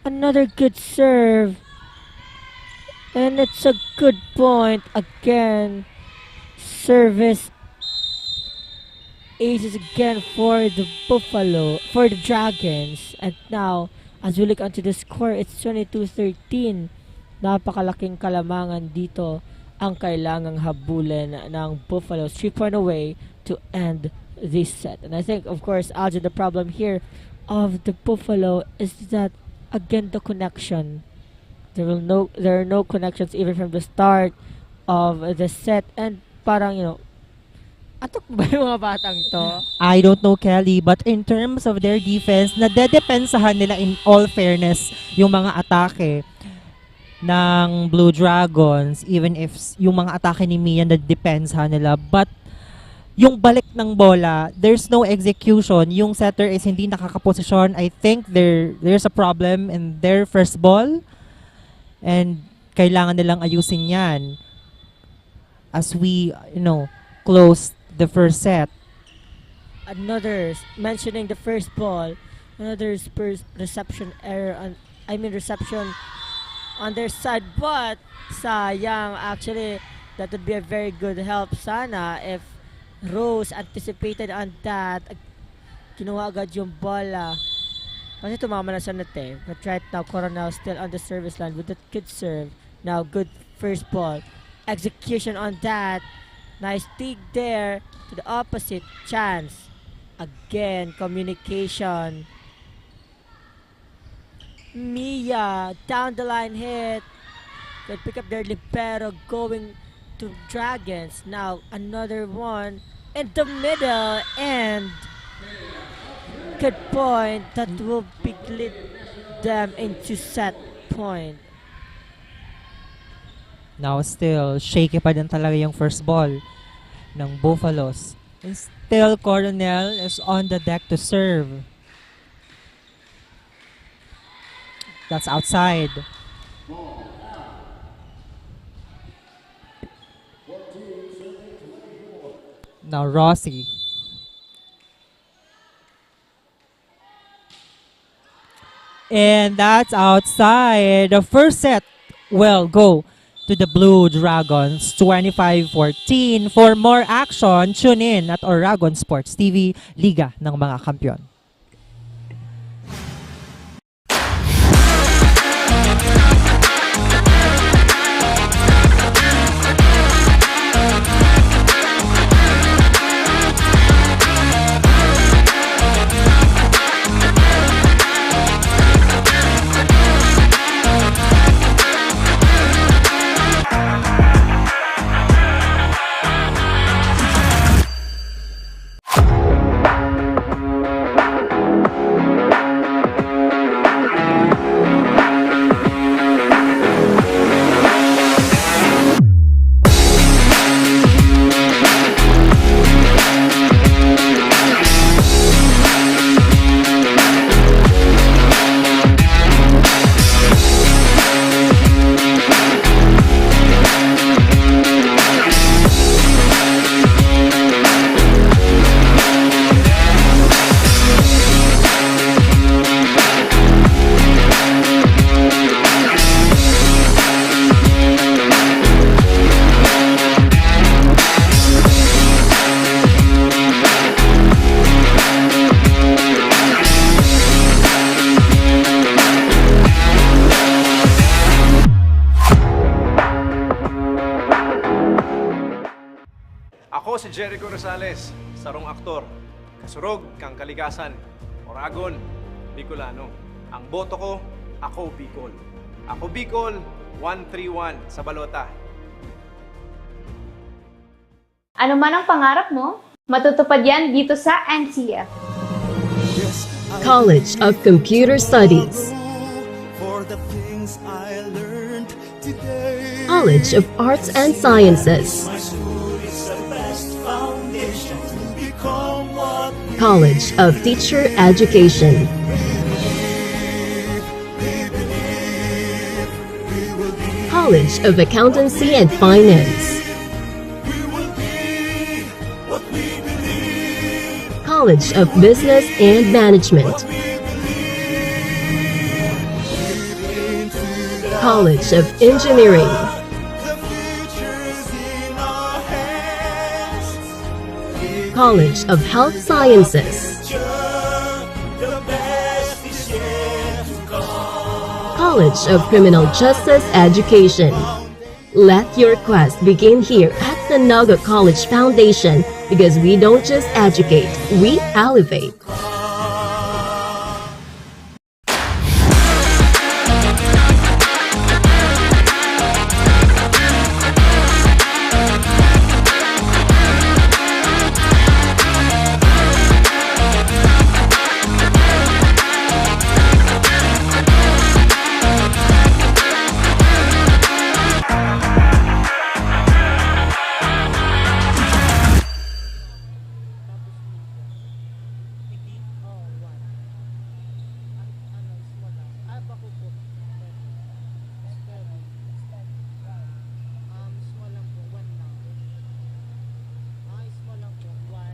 Another good serve. And it's a good point again. Service aces again for the for the Dragons. And now, as we look onto the score, it's 22-13. Napakalaking kalamangan dito ang kailangang habulin ng Buffaloes. 3 point away to end this set. And I think, of course, Alja, the problem here of the Buffalo is that, again, the connection. There are no connections even from the start of the set. And parang, atok ba yung mga batang to? I don't know, Kelly, but in terms of their defense, nadedepensahan nila in all fairness yung mga atake ng Blue Dragons, even if yung mga atake ni Mia nadedepensahan nila. But yung balik ng bola, there's no execution. Yung setter is hindi nakakaposisyon. I think there's a problem in their first ball. And kailangan nilang ayusin yan as we, close the first set. Another, mentioning the first ball, another Spurs reception error reception on their side, but sayang, actually that would be a very good help sana if Rose anticipated on that. Kinuha agad yung bola kasi tumama na sa net eh. But right now, Coronel still on the service line with that good serve. Now good first ball execution on that. Nice dig there to the opposite. Chance. Again, communication. Mia, down the line hit. Could pick up their libero going to Dragons. Now, another one in the middle. And good point. That will lead them into set point. Now still, shaky pa din talaga yung first ball ng Buffaloes. And still, Coronel is on the deck to serve. That's outside. Now Rossi. And that's outside. The first set will go to the Blue Dragons, 25-14. For more action, tune in at Oragon Sports TV, Liga ng mga Kampiyon. Jericho Rosales, sarong aktor. Kasurog kang kalikasan. Oragon, Bicolano. Ang boto ko, ako Bicol. Ako Bicol, 131 sa balota. Ano man ang pangarap mo, matutupad yan dito sa NCF. College of Computer Studies, College of Arts and Sciences, College of Teacher Education, College of Accountancy and Finance, College of Business and Management, College of Engineering, College of Health Sciences, College of Criminal Justice Education. Let your quest begin here at the Naga College Foundation, because we don't just educate, we elevate.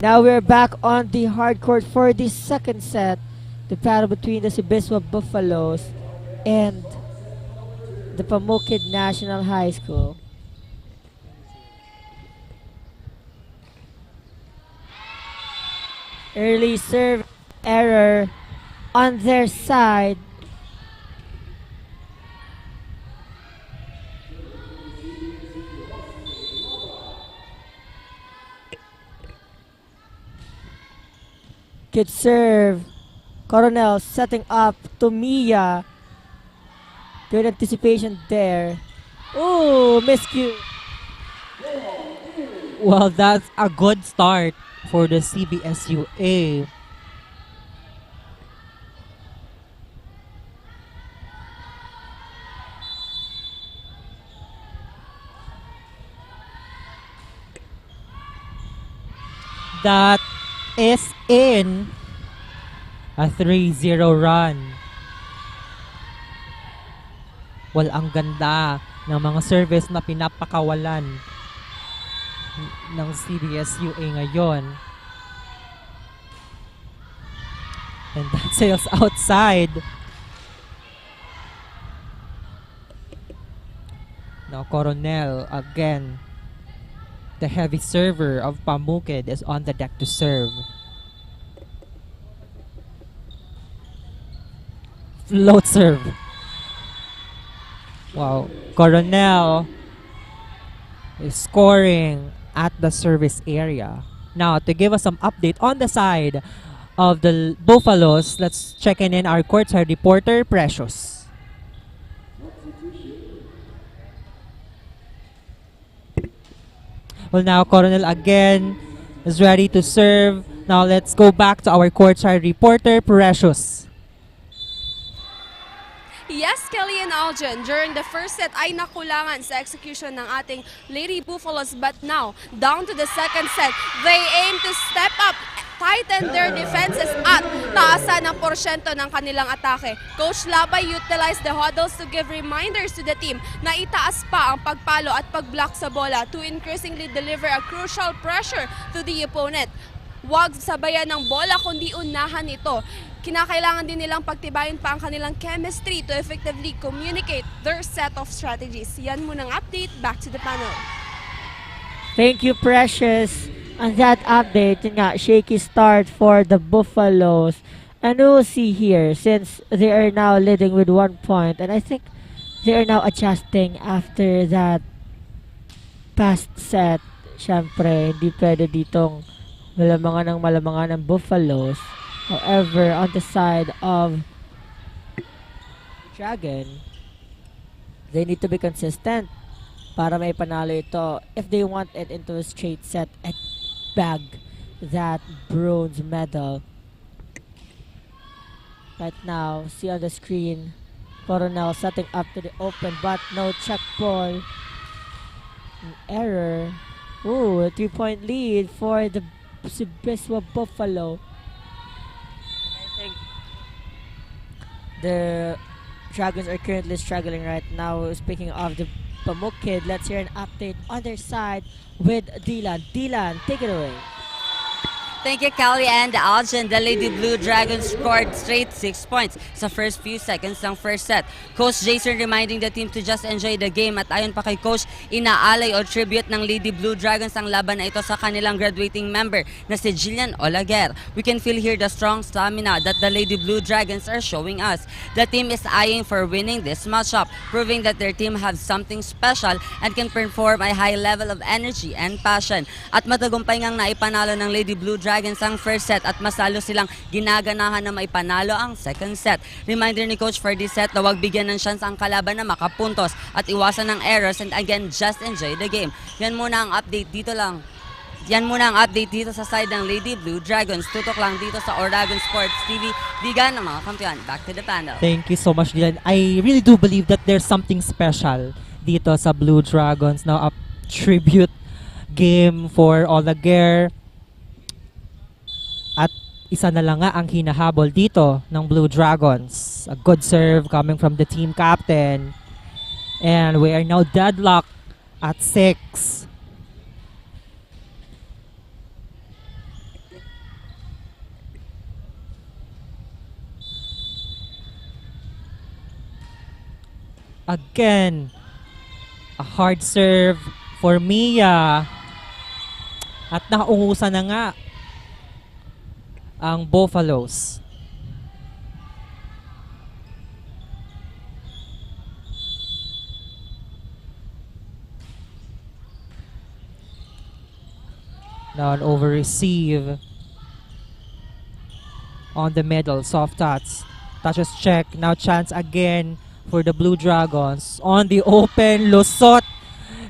Now we're back on the hard court for the second set. The battle between the CBSUA Buffaloes and the Pamukid National High School. Early serve error on their side. Good serve. Coronel setting up to Mia. Good anticipation there. Oh, miscue. Well, that's a good start for the CBSUA. That is in a 3-0 run. Well, ang ganda ng mga service na pinapakawalan ng CBSUA ngayon. And that sails outside. Now Coronel again. The heavy server of Pamukid is on the deck to serve. Float serve. Wow. Coronel is scoring at the service area. Now, to give us some update on the side of the Buffaloes, let's check in our courtside reporter, Precious. Well, now Coronel again is ready to serve. Now let's go back to our courtside reporter, Precious. Yes, Kelly and Aljan, during the first set ay nakulangan sa execution ng ating Lady Buffaloes, but now, down to the second set, they aim to step up, tighten their defenses at taasan ang porsyento ng kanilang atake. Coach Labay utilized the huddles to give reminders to the team na itaas pa ang pagpalo at pag-block sa bola to increasingly deliver a crucial pressure to the opponent. Huwag sabayan ng bola kundi unahan ito. Kinakailangan din nilang pagtibayin pa ang kanilang chemistry to effectively communicate their set of strategies. Yan munang update, back to the panel. Thank you, Precious. On that update, yun nga, shaky start for the Buffaloes. And we'll see here, since they are now leading with 1 point, and I think they are now adjusting after that past set. Siyempre, hindi pwede ditong malamangan ng Buffaloes. However, on the side of Dragon, they need to be consistent para may panalo ito if they want it into a straight set and bag that bronze medal. Right now, see on the screen, Coronel setting up to the open but no check ball. An error. Ooh, a 3-point lead for the CBSUA Buffalo. I think the Dragons are currently struggling right now. Speaking of the Pamuk kid, let's hear an update on their side with Dylan. Dylan, take it away. Thank you, Callie and Aljan. The Lady Blue Dragons scored straight 6 points sa first few seconds ng first set. Coach Jason reminding the team to just enjoy the game at ayon pa kay Coach, inaalay o tribute ng Lady Blue Dragons ang laban na ito sa kanilang graduating member na si Jillian Olaguer. We can feel here the strong stamina that the Lady Blue Dragons are showing us. The team is eyeing for winning this matchup, proving that their team has something special and can perform a high level of energy and passion. At matagumpay ngang naipanalo ng Lady Blue Dragons ang first set at masalo silang ginaganahan na maipanalo ang second set. Reminder ni Coach for this set na huwag bigyan ng chance ang kalaban na makapuntos at iwasan ng errors and again, just enjoy the game. Yan muna ang update dito sa side ng Lady Blue Dragons. Tutok lang dito sa Oragon Sports TV. Bigan ng mga kampiyon. Back to the panel. Thank you so much, Dylan. I really do believe that there's something special dito sa Blue Dragons. Now, a tribute game for Olaguer. At isa na lang nga ang hinahabol dito ng Blue Dragons. A good serve coming from the team captain. And we are now deadlocked at 6. Again, a hard serve for Mia. At nakaungusan na nga ang Buffaloes. Now an over receive on the middle, soft touch. Touches check. Now chance again for the Blue Dragons. On the open, lusot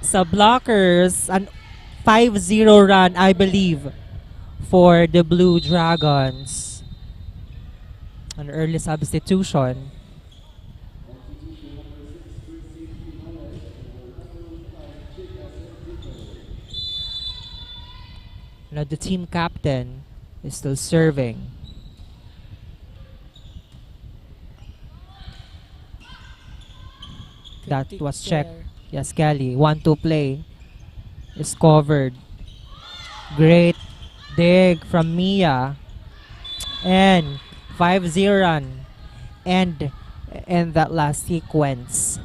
sa blockers. An 5-0 run, I believe, for the Blue Dragons. An early substitution. Now the team captain is still serving. That was checked. Yes, Kelly. 1-2 play is covered. Great dig from Mia. And 5-0 run. And in that last sequence.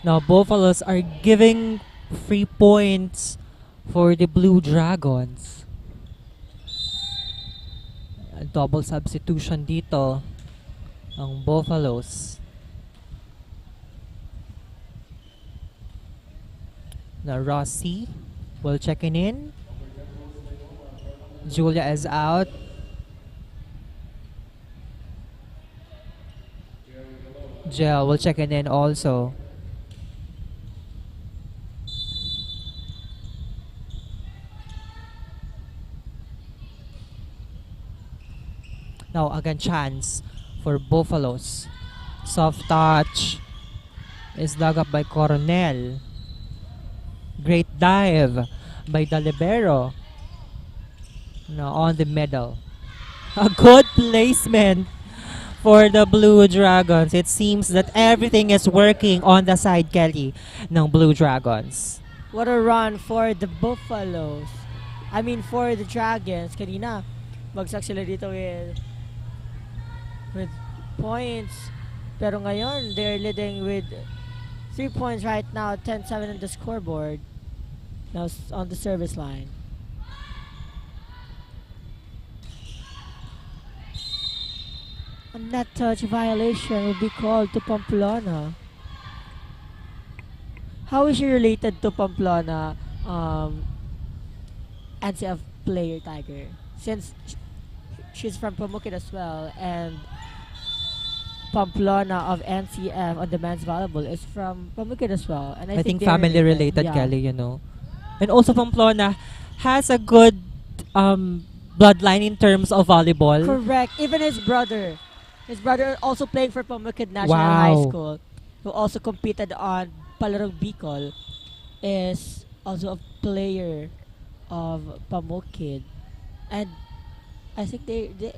Now Buffaloes are giving free points for the Blue Dragons. A double substitution dito ang Buffaloes. Now Rossi will checking in. Julia is out. Jel will checking in also. Now again chance for Buffaloes. Soft touch is dug up by Coronel. Great dive by the libero. Now on the middle. A good placement for the Blue Dragons. It seems that everything is working on the side, Kelly, ng Blue Dragons. What a run for the Buffaloes. I mean for the Dragons. Kanina, bagsak sila dito with points. Pero ngayon, they're leading with 3 points right now. 10-7 on the scoreboard. Now on the service line. A net touch violation will be called to Pamplona. How is she related to Pamplona NCF player Tiger? Since she's from Pamukid as well, and Pamplona of NCF on the men's volleyball is from Pamukid as well. And I think family related, Kelly, you know. And also Pamplona has a good bloodline in terms of volleyball. Correct. Even his brother also playing for Pamukid National High School, who also competed on Palarong Bicol, is also a player of Pamukid. And I think the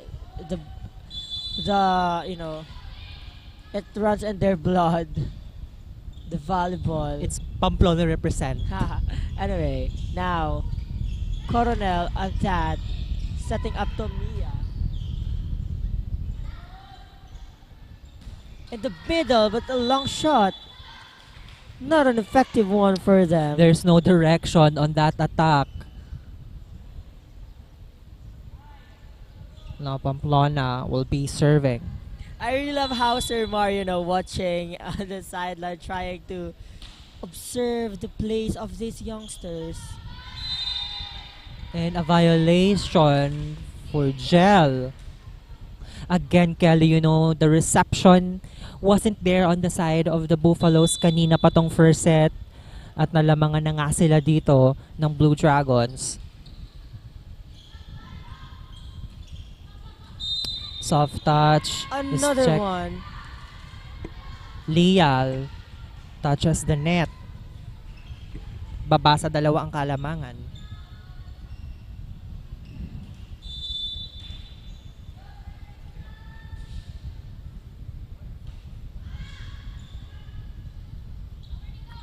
you know, it runs in their blood. The volleyball. It's Pamplona represent. Anyway, now Coronel on that, setting up to Mia. In the middle, but a long shot. Not an effective one for them. There's no direction on that attack. Now Pamplona will be serving. I really love how Sir Mario, watching on the sideline, trying to observe the plays of these youngsters. And a violation for Gel. Again, Kelly, the reception wasn't there on the side of the Buffaloes kanina pa tong first set. At nalamangan na nga sila dito ng Blue Dragons. Soft touch. Another one. Leal touches the net. Baba sa dalawa ang kalamangan.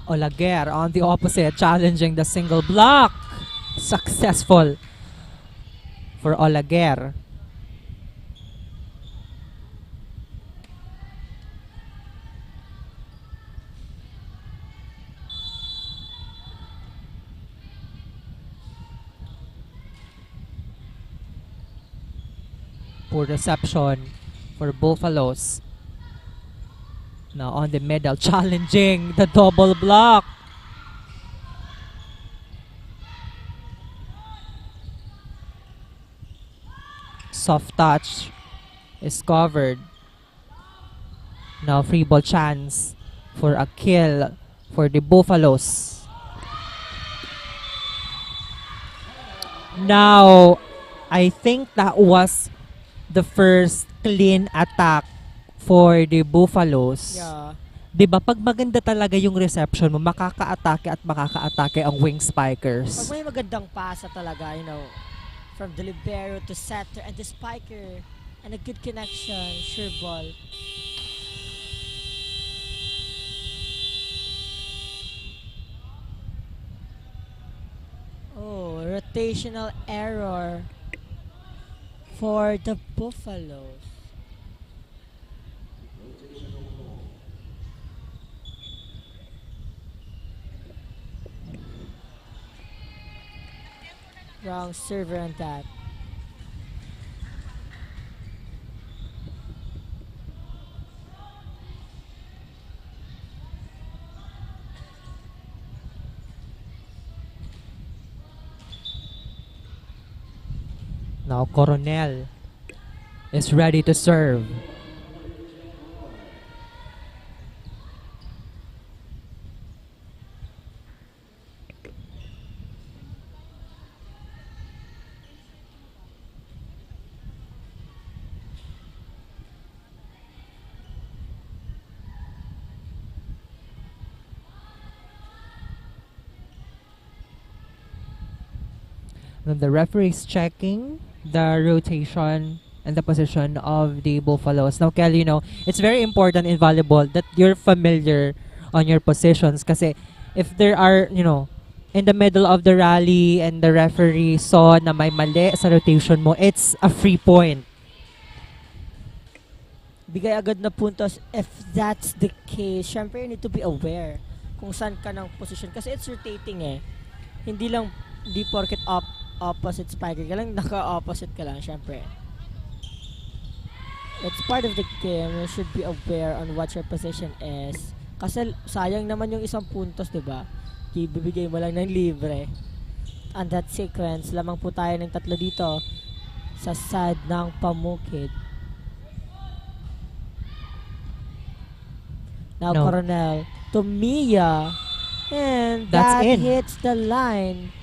Olaguer on the opposite, challenging the single block. Successful for Olaguer. Poor reception for Buffaloes. Now on the middle, challenging the double block. Soft touch is covered. Now free ball chance for a kill for the Buffaloes. Now, I think that was the first clean attack for the Buffaloes. Yeah. Diba, pag maganda talaga yung reception mo, makaka-atake at makaka-atake ang wing spikers. Pag may magandang pasa talaga, from the libero to setter and the spiker, and a good connection, sure ball. Oh, rotational error for the Buffaloes. Wrong server on that. Now Coronel is ready to serve. Then the referee is checking the rotation and the position of the Buffaloes. Now, Kelly, it's very important in volleyball that you're familiar on your positions. Kasi if there are, in the middle of the rally and the referee saw na may mali sa rotation mo, it's a free point. Bigay agad na puntos if that's the case. Syempre, you need to be aware kung saan ka ng position. Kasi it's rotating eh. Hindi porket opposite spiker ka lang, naka-opposite ka lang, syempre. It's part of the game. You should be aware on what your position is. Kasi sayang naman yung isang puntos, di ba? Ibibigay mo lang ng libre. And that sequence, lamang po tayo ng 3 dito sa side ng Pamukid. Now, No. Coronel to Mia. And That's that in. hits the line.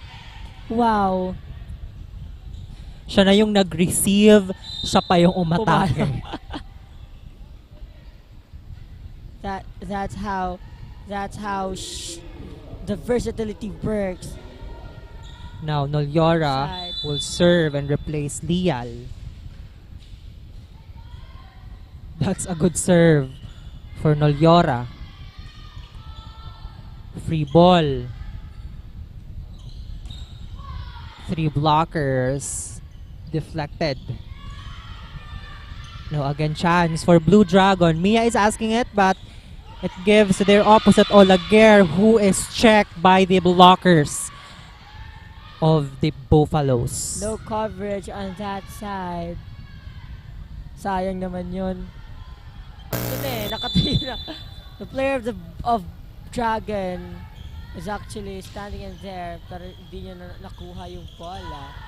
Wow. Siya na yung nag-receive, siya pa yung umatake. That's how the versatility works. Now, Nolyora Side. will serve and replace Lial. That's a good serve for Nolyora. Free ball. 3 blockers. Deflected. Now, again, chance for Blue Dragon. Mia is asking it, but it gives their opposite Olaguer, who is checked by the blockers of the Buffaloes. No coverage on that side. Sayang naman yun. Ito nakatayo na. The player of Dragon is actually standing in there, pero hindi niya nakuha yung bola.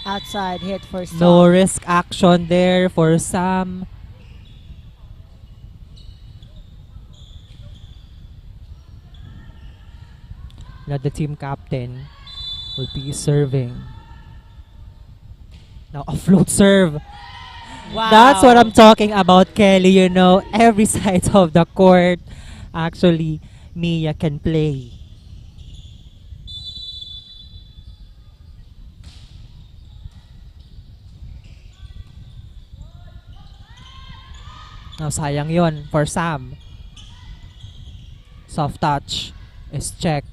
Outside hit for Sam. No risk action there for Sam. Now the team captain will be serving. Now a float serve. Wow. That's what I'm talking about, Kelly. You know, every side of the court, actually, Mia can play. Now, sayang yon for Sam. Soft touch is check.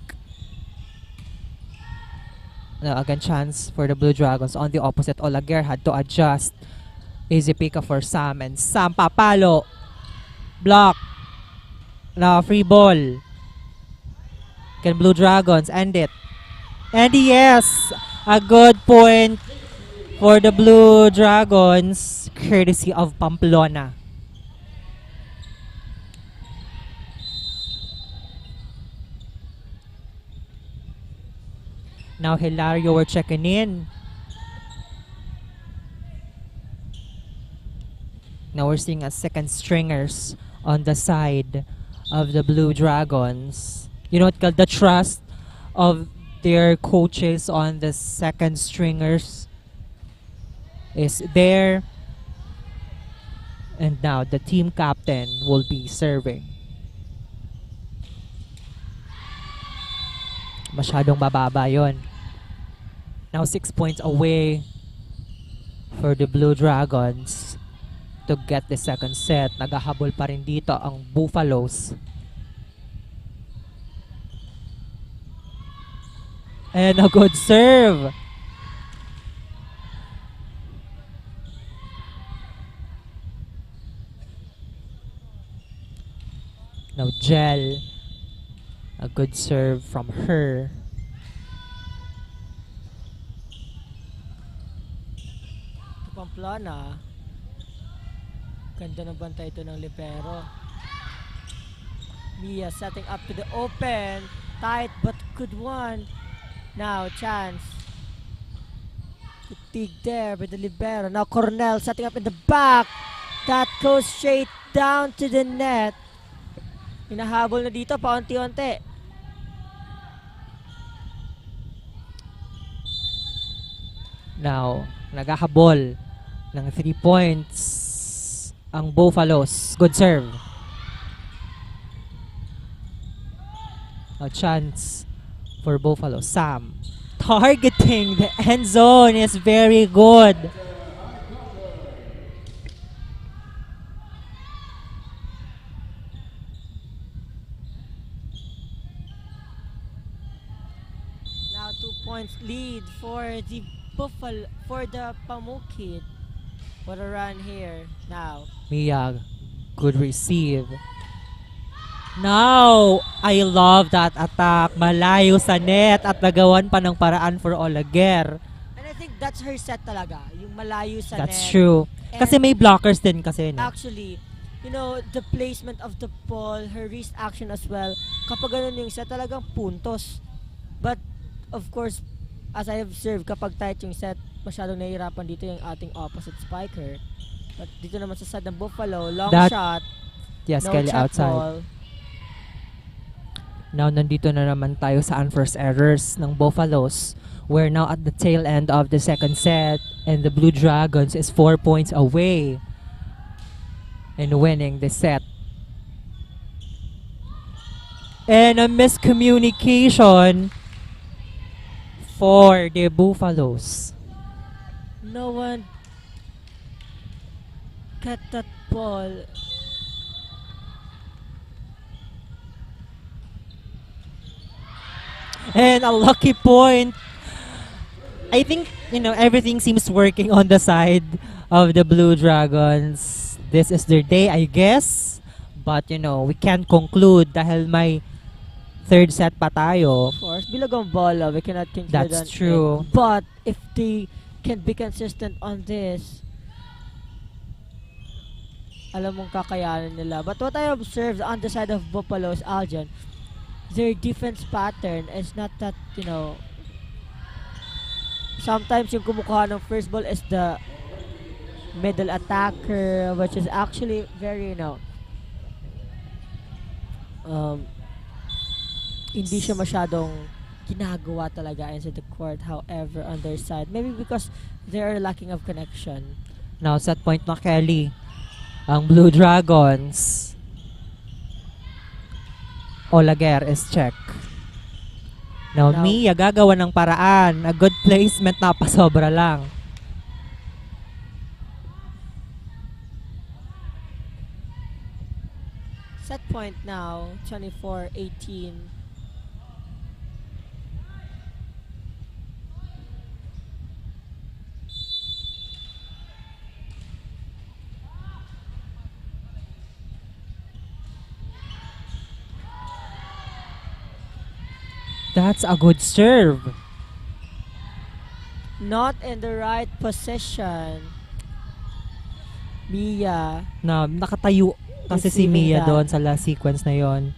Now, again, chance for the Blue Dragons. On the opposite, Olaguer had to adjust. Easy pick up for Sam. And Sam papalo. Block. Now, free ball. Can Blue Dragons end it? And yes! A good point for the Blue Dragons. Courtesy of Pamplona. Now Hilario, we're checking in. Now we're seeing a second stringers on the side of the Blue Dragons. You know what, the trust of their coaches on the second stringers is there. And now the team captain will be serving. Masyadong mababa yon. Now 6 points away for the Blue Dragons to get the second set. Nagahabol pa rin dito ang Buffaloes. And a good serve. Now Gel. A good serve from her. Pamplona. Ganda ng bantay ito ng libero. Mia setting up to the open. Tight but good one. Now chance. Fatigue there with the libero. Now Cornell setting up in the back. That goes straight down to the net. Hinahabol na dito paunti-unti. Now, nagahabol ng 3 points ang Buffaloes. Good serve. A chance for Buffalo. Sam targeting the end zone is very good. Now 2 points lead for the Buffalo, for the Pamukid. What a run here now. Mia, good receive. Now, I love that attack. Malayo sa net at nagawan pa ng paraan for Olaguer. And I think that's her set talaga. Yung malayo sa That's net. true. And Kasi may blockers din kasi. No? actually, you know, the placement of the ball, her wrist action as well, kapag ganun yung set, talagang puntos. But, of course, as I observed, kapag tight yung set, masyadong nahihirapan dito yung ating opposite spiker. But dito naman sa side ng Buffalo, long shot, Yes, no Kelly check outside. ball. Now, nandito na naman tayo sa unforced errors ng Buffaloes. We're now at the tail end of the second set and the Blue Dragons is 4 points away in winning the set. And a miscommunication for the Buffaloes. No one got that ball. And a lucky point. I think, everything seems working on the side of the Blue Dragons. This is their day, I guess. But, we can't conclude dahil may third set pa tayo. Of course, bilag ang bola, we cannot consider That's that true. But if they can be consistent on this, alam mong kakayanan nila. But what I observed on the side of Buffalo's Algen, their defense pattern is not that, sometimes yung kumukuha ng first ball is the middle attacker, which is actually very, hindi siya masyadong ginagawa talaga inside the court. However, on their side, maybe because they are lacking of connection. Now, set point na Kelly. Ang Blue Dragons. Olaguer is check. Now, Mia gagawa ng paraan. A good placement na pasobra lang. Set point now, 24-18. That's a good serve. Not in the right position. Mia. Na nakatayo kasi si Receiving Mia that. doon sa last sequence na yon.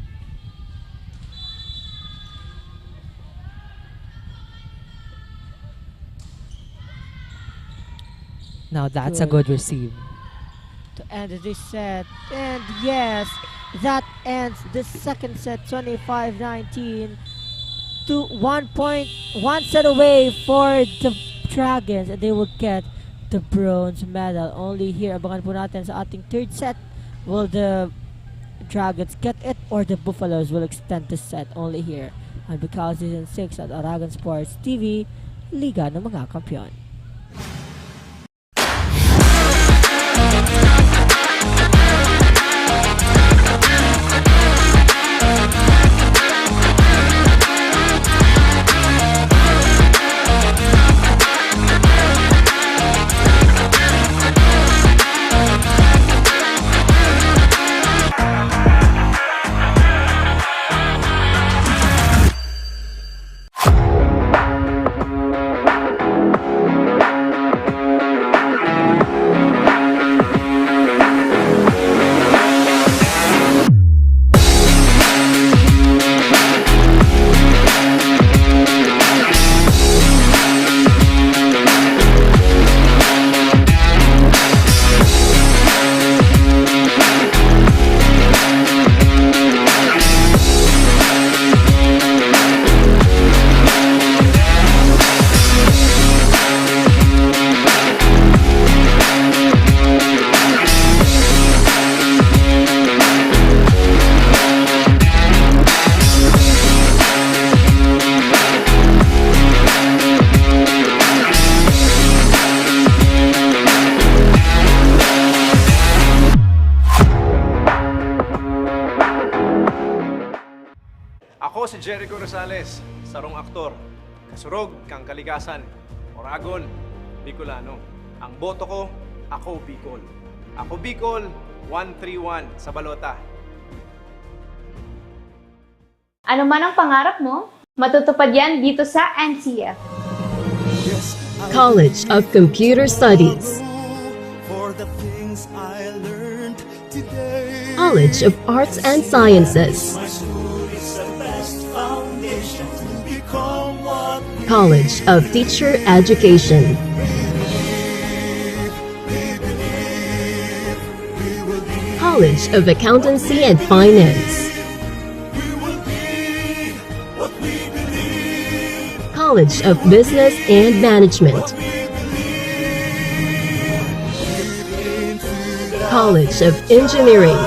Now that's a good receive. To end this set. And yes, that ends the second set, 25-19. To 1 point, one set away for the Dragons, and they will get the bronze medal. Only here, abangan po natin sa ating third set. Will the Dragons get it or the Buffaloes will extend the set? Only here on Bicol Season 6 at Aragon Sports TV, Liga ng mga Kampiyon. Ako si Jericho Rosales, sarong aktor, kasurog kang kalikasan, Oragon, Bicolano. Ang boto ko, ako Bicol. Ako Bicol, 131 sa balota. Ano man ang pangarap mo, matutupad yan dito sa NCF. College of Computer Studies, College of Arts and Sciences, College of Teacher Education, College of Accountancy and Finance, College of Business and Management, College of Engineering,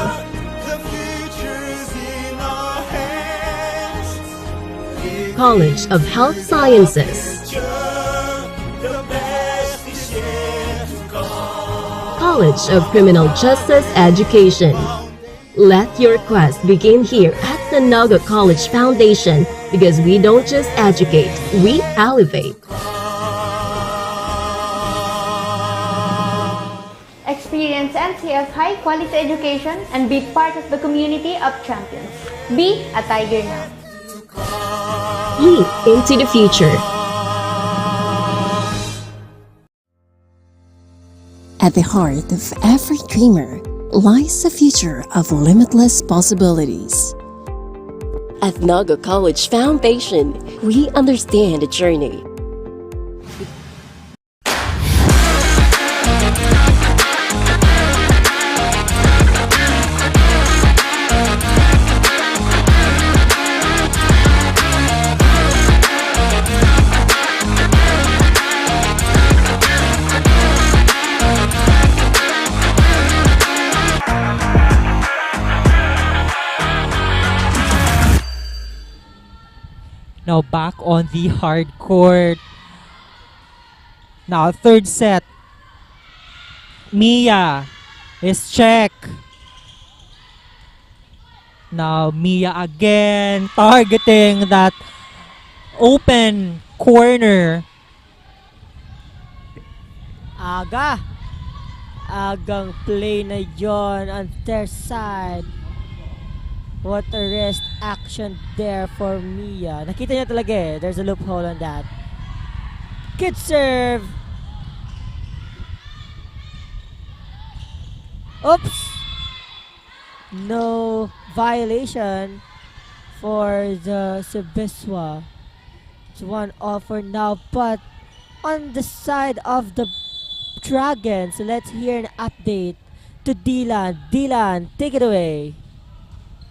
College of Health Sciences, College of Criminal Justice Education. Let your quest begin here at the Naga College Foundation, because we don't just educate, we elevate. Experience NCF high-quality education and be part of the community of champions. Be a Tiger now. Leap into the future. At the heart of every dreamer lies a future of limitless possibilities. At Naga College Foundation, we understand the journey. Now back on the hard court. Now third set. Mia is check. Now Mia again targeting that open corner. Agang play na yon on their side. What a wrist action there for Mia. Nakita niya talaga eh. There's a loophole on that. Good serve. Oops. No violation for the CBSUA. It's 1-0 for now. But on the side of the Dragons, let's hear an update to Dylan. Dylan, take it away.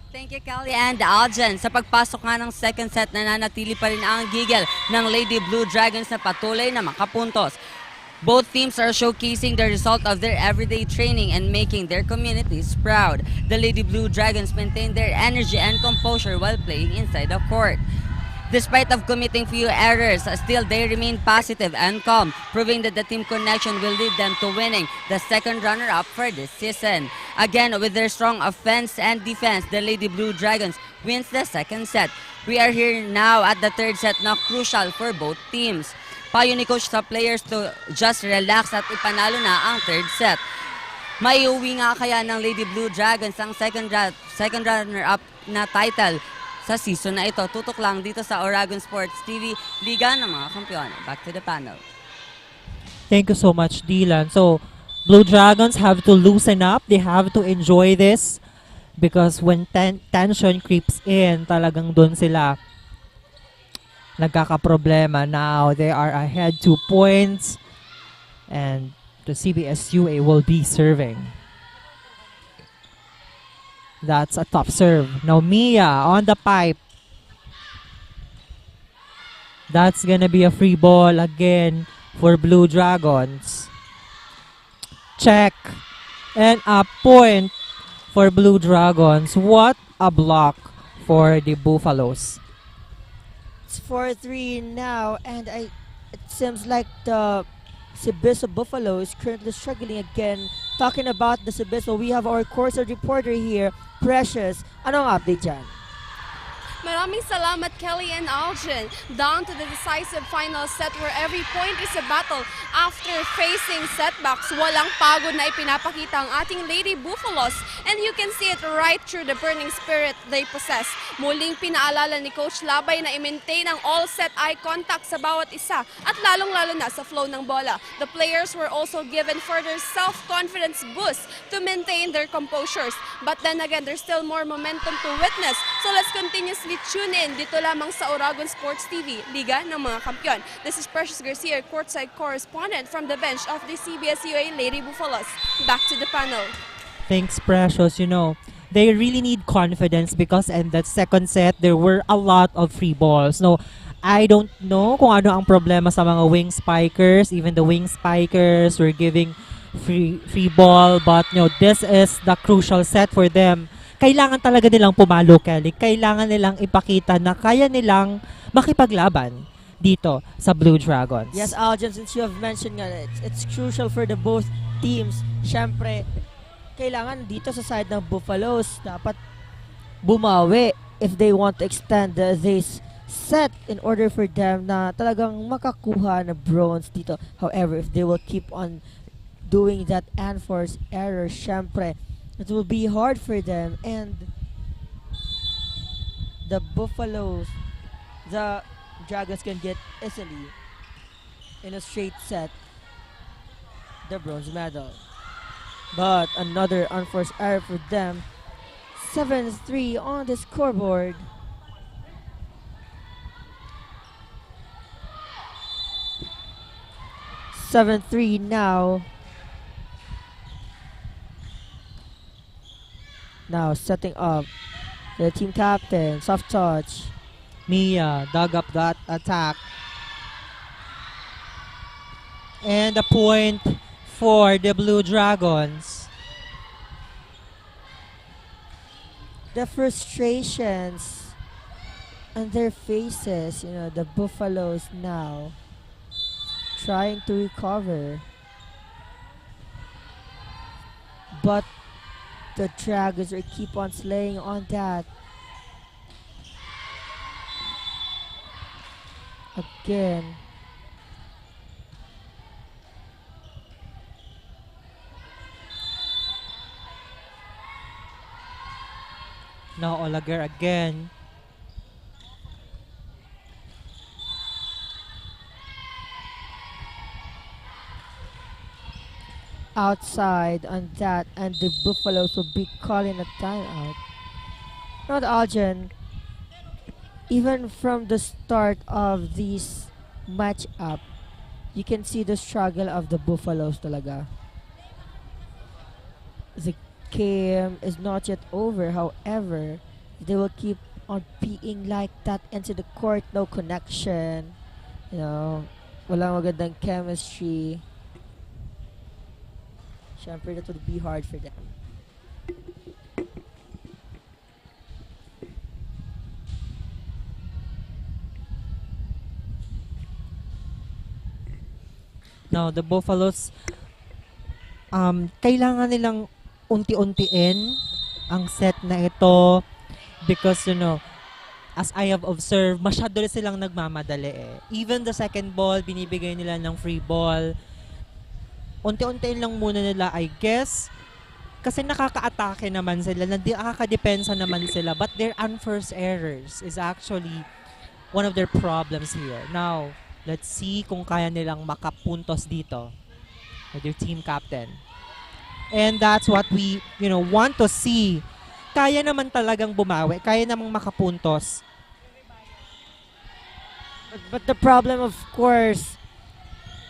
Thank you, Kelly and Aljen. Sa pagpasok nga ng second set, nananatili pa rin ang gigil ng Lady Blue Dragons na patuloy na makapuntos. Both teams are showcasing the result of their everyday training and making their communities proud. The Lady Blue Dragons maintain their energy and composure while playing inside the court. Despite of committing few errors, still they remain positive and calm, proving that the team connection will lead them to winning the second runner-up for this season. Again, with their strong offense and defense, the Lady Blue Dragons wins the second set. We are here now at the third set na crucial for both teams. Payo ni coach sa players to just relax at ipanalo na ang third set. Maiuwi nga kaya ng Lady Blue Dragons ang second runner-up na title sa season na ito. Tutok lang dito sa Oragon Sports TV, Liga ng mga Kampiyon. Back to the panel. Thank you so much, Dylan. So, Blue Dragons have to loosen up. They have to enjoy this because when tension creeps in, talagang doon sila nagkakaproblema. Now, they are ahead 2 points and the CBSUA will be serving. That's a tough serve. Now Mia on the pipe. That's gonna be a free ball again for Blue Dragons. Check. And a point for Blue Dragons. What a block for the Buffaloes. It's 4-3 now, and it seems like the CBSUA Buffalo is currently struggling again. Talking about the CBSUA, we have our course reporter here, Precious. Anong update dyan? Maraming salamat, Kelly and Algin. Down to the decisive final set where every point is a battle. After facing setbacks, walang pagod na ipinapakita ang ating Lady Buffaloes. And you can see it right through the burning spirit they possess. Muling pinaalala ni Coach Labay na i-maintain ang all-set eye contact sa bawat isa at lalong-lalo na sa flow ng bola. The players were also given further self-confidence boost to maintain their composures. But then again, there's still more momentum to witness. So let's continuously tune in dito lamang sa Oragon Sports TV, Liga ng mga Kampiyon. This is Precious Garcia, courtside correspondent from the bench of the CBSUA Lady Buffaloes. Back to the panel. Thanks, Precious. You know, they really need confidence because in that second set, there were a lot of free balls. No, I don't know kung ano ang problema sa mga wing spikers. Even the wing spikers were giving free ball, but you know, this is the crucial set for them. Kailangan talaga nilang pumalo, Kelly. Kailangan nilang ipakita na kaya nilang makipaglaban dito sa Blue Dragons. Yes, Aljan, since you have mentioned nga, it's crucial for the both teams. Siyempre, kailangan dito sa side ng Buffaloes, dapat bumawi if they want to extend this set in order for them na talagang makakuha na bronze dito. However, if they will keep on doing that unforced error, syempre, it will be hard for them, and the Buffaloes, the Dragons can get easily in a straight set the bronze medal. But another unforced error for them. 7-3 on the scoreboard. (7-3) now. Now setting up the team captain, soft touch. Mia dug up that attack. And a point for the Blue Dragons. The frustrations on their faces, you know, the Buffaloes now trying to recover. But the Dragons will keep on slaying on that. Again. Now Olaguer again. Outside on that, and the Buffaloes will be calling a timeout. Not Aljan. Even from the start of this matchup, you can see the struggle of the Buffaloes talaga. The game is not yet over, however, they will keep on being like that into the court, no connection, you know, walang magandang chemistry. Siyempre, that would be hard for them. Now, the Buffaloes, kailangan nilang unti-untiin ang set na ito because, you know, as I have observed, masyado rin silang nagmamadali eh. Even the second ball, binibigay nila ng free ball. Unti-untiin lang muna nila, I guess, kasi nakaka-atake naman sila, nakaka-depensa naman sila, but their unforced errors is actually one of their problems here. Now, let's see kung kaya nilang makapuntos dito with their team captain. And that's what we, you know, want to see. Kaya naman talagang bumawi, kaya namang makapuntos. But the problem, of course,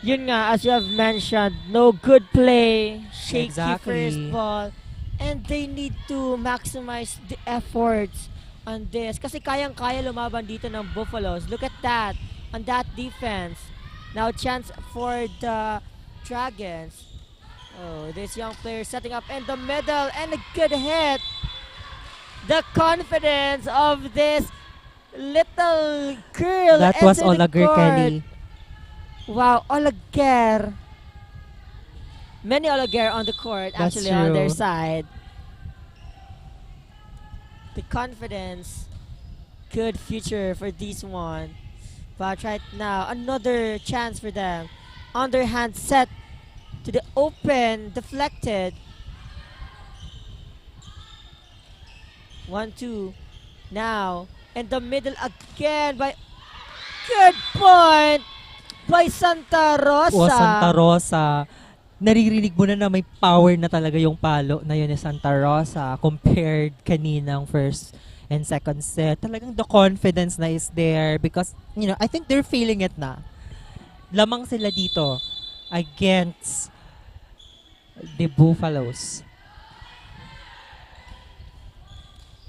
yun nga, as you have mentioned, no good play, shaky first ball, and they need to maximize the efforts on this. Kasi kayang-kaya lumaban dito ng Buffaloes. Look at that, on that defense. Now chance for the Dragons. Oh, this young player setting up in the middle, and a good hit. The confidence of this little girl. That was Olaguer, Kelly. Wow, Olaguer. Many Olaguer on the court, That's actually, true. on their side. The confidence good future for this one. But right now, another chance for them. Underhand set to the open, deflected. 1-2. Now, in the middle again by good point by Santa Rosa. O Santa Rosa, naririnig mo na may power na talaga yung palo na yun ni Santa Rosa compared kaninang first and second set. Talagang the confidence na is there because, I think they're feeling it na. Lamang sila dito against the Buffaloes.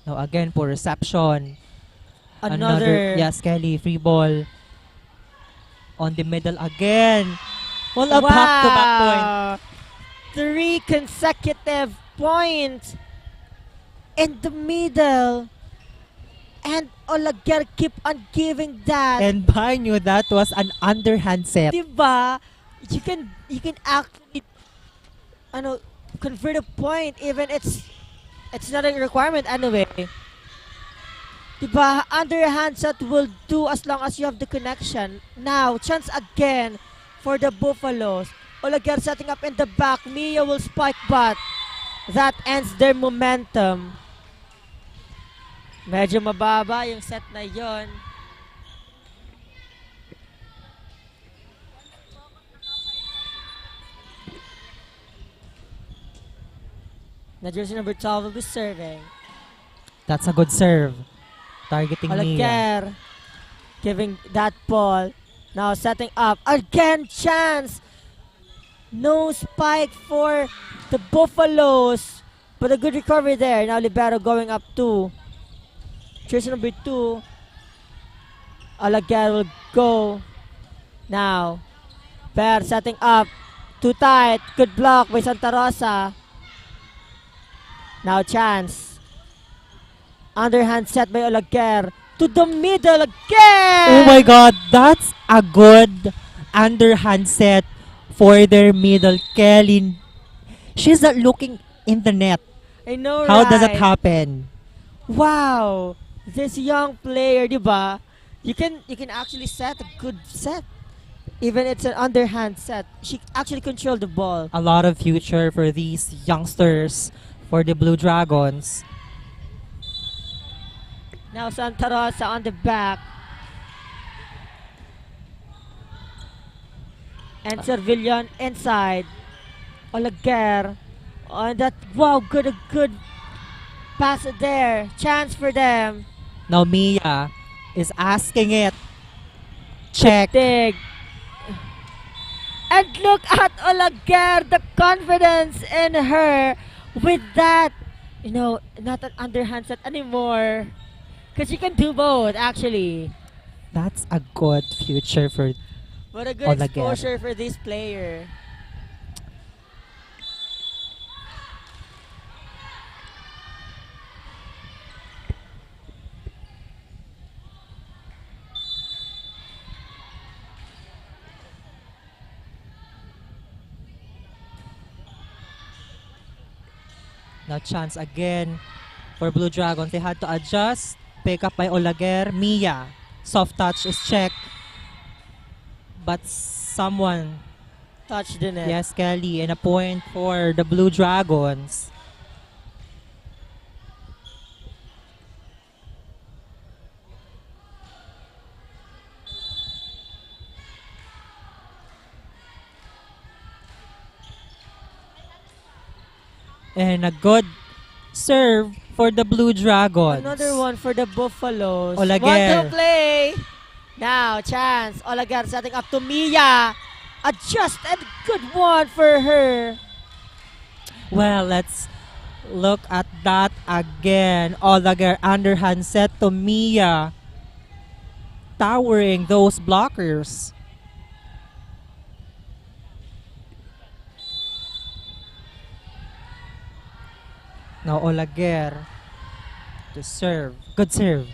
Now again, for reception. Another yes, Kelly, free ball. On the middle again. Well, a back-to-back point. 3 consecutive points in the middle. And Olaguer keep on giving that. And mind you, that was an underhand set. Diba? You can actually convert a point even it's not a requirement anyway. Diba? Underhand set will do as long as you have the connection. Now, chance again for the Buffaloes. Olaguer setting up in the back. Mia will spike, but that ends their momentum. Medyo mababa yung set na yon. Na jersey number 12 will be serving. That's a good serve. Targeting Mia. Olaguer giving that ball. Now setting up. Again, chance. No spike for the Buffaloes. But a good recovery there. Now libero going up 2. Jersey number 2. Olaguer will go. Now. Bear setting up. Too tight. Good block by Santa Rosa. Now chance. Underhand set by Olaguer. To the middle again! Oh my God, that's a good underhand set for their middle. Kelly, she's not looking in the net. I know, How right? does that happen? Wow! This young player, diba? You can actually set a good set. Even it's an underhand set. She actually controlled the ball. A lot of future for these youngsters for the Blue Dragons. Now Santa Rosa on the back. And Servillon inside. Olaguer on that. Wow, good pass there. Chance for them. Now Mia is asking it. Check. Dig. And look at Olaguer, the confidence in her with that. Not an underhand set anymore. Because you can do both, actually. That's a good future for What a good Olaguer. exposure for this player. Now chance again for Blue Dragons. They had to adjust. Pick up by Olaguer. Mia. Soft touch is checked. But someone touched the net. Yes, Kelly. And a point for the Blue Dragons. And a good serve for the Blue Dragons. Another one for the Buffaloes. Olaguer. Want to play. Now, chance. Olaguer setting up to Mia. A just and good one for her. Well, let's look at that again. Olaguer underhand set to Mia. Towering those blockers. Now Olaguer to serve. Good serve.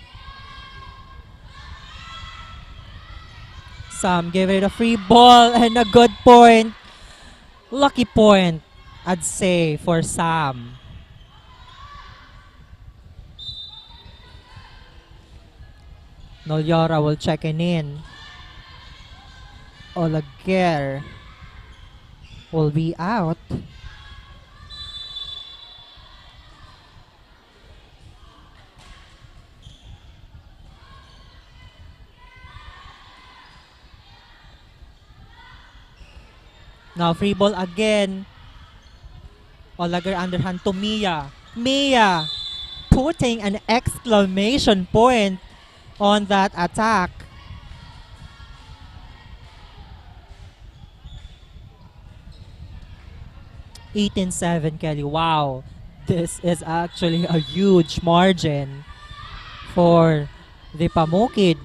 Sam gave it a free ball and a good point. Lucky point, I'd say, for Sam. Nolyora will check in. Olaguer will be out. Now free ball again. Olaguer underhand to Mia. Mia putting an exclamation point on that attack. (18-7) Kelly. Wow. This is actually a huge margin for the Pamukid.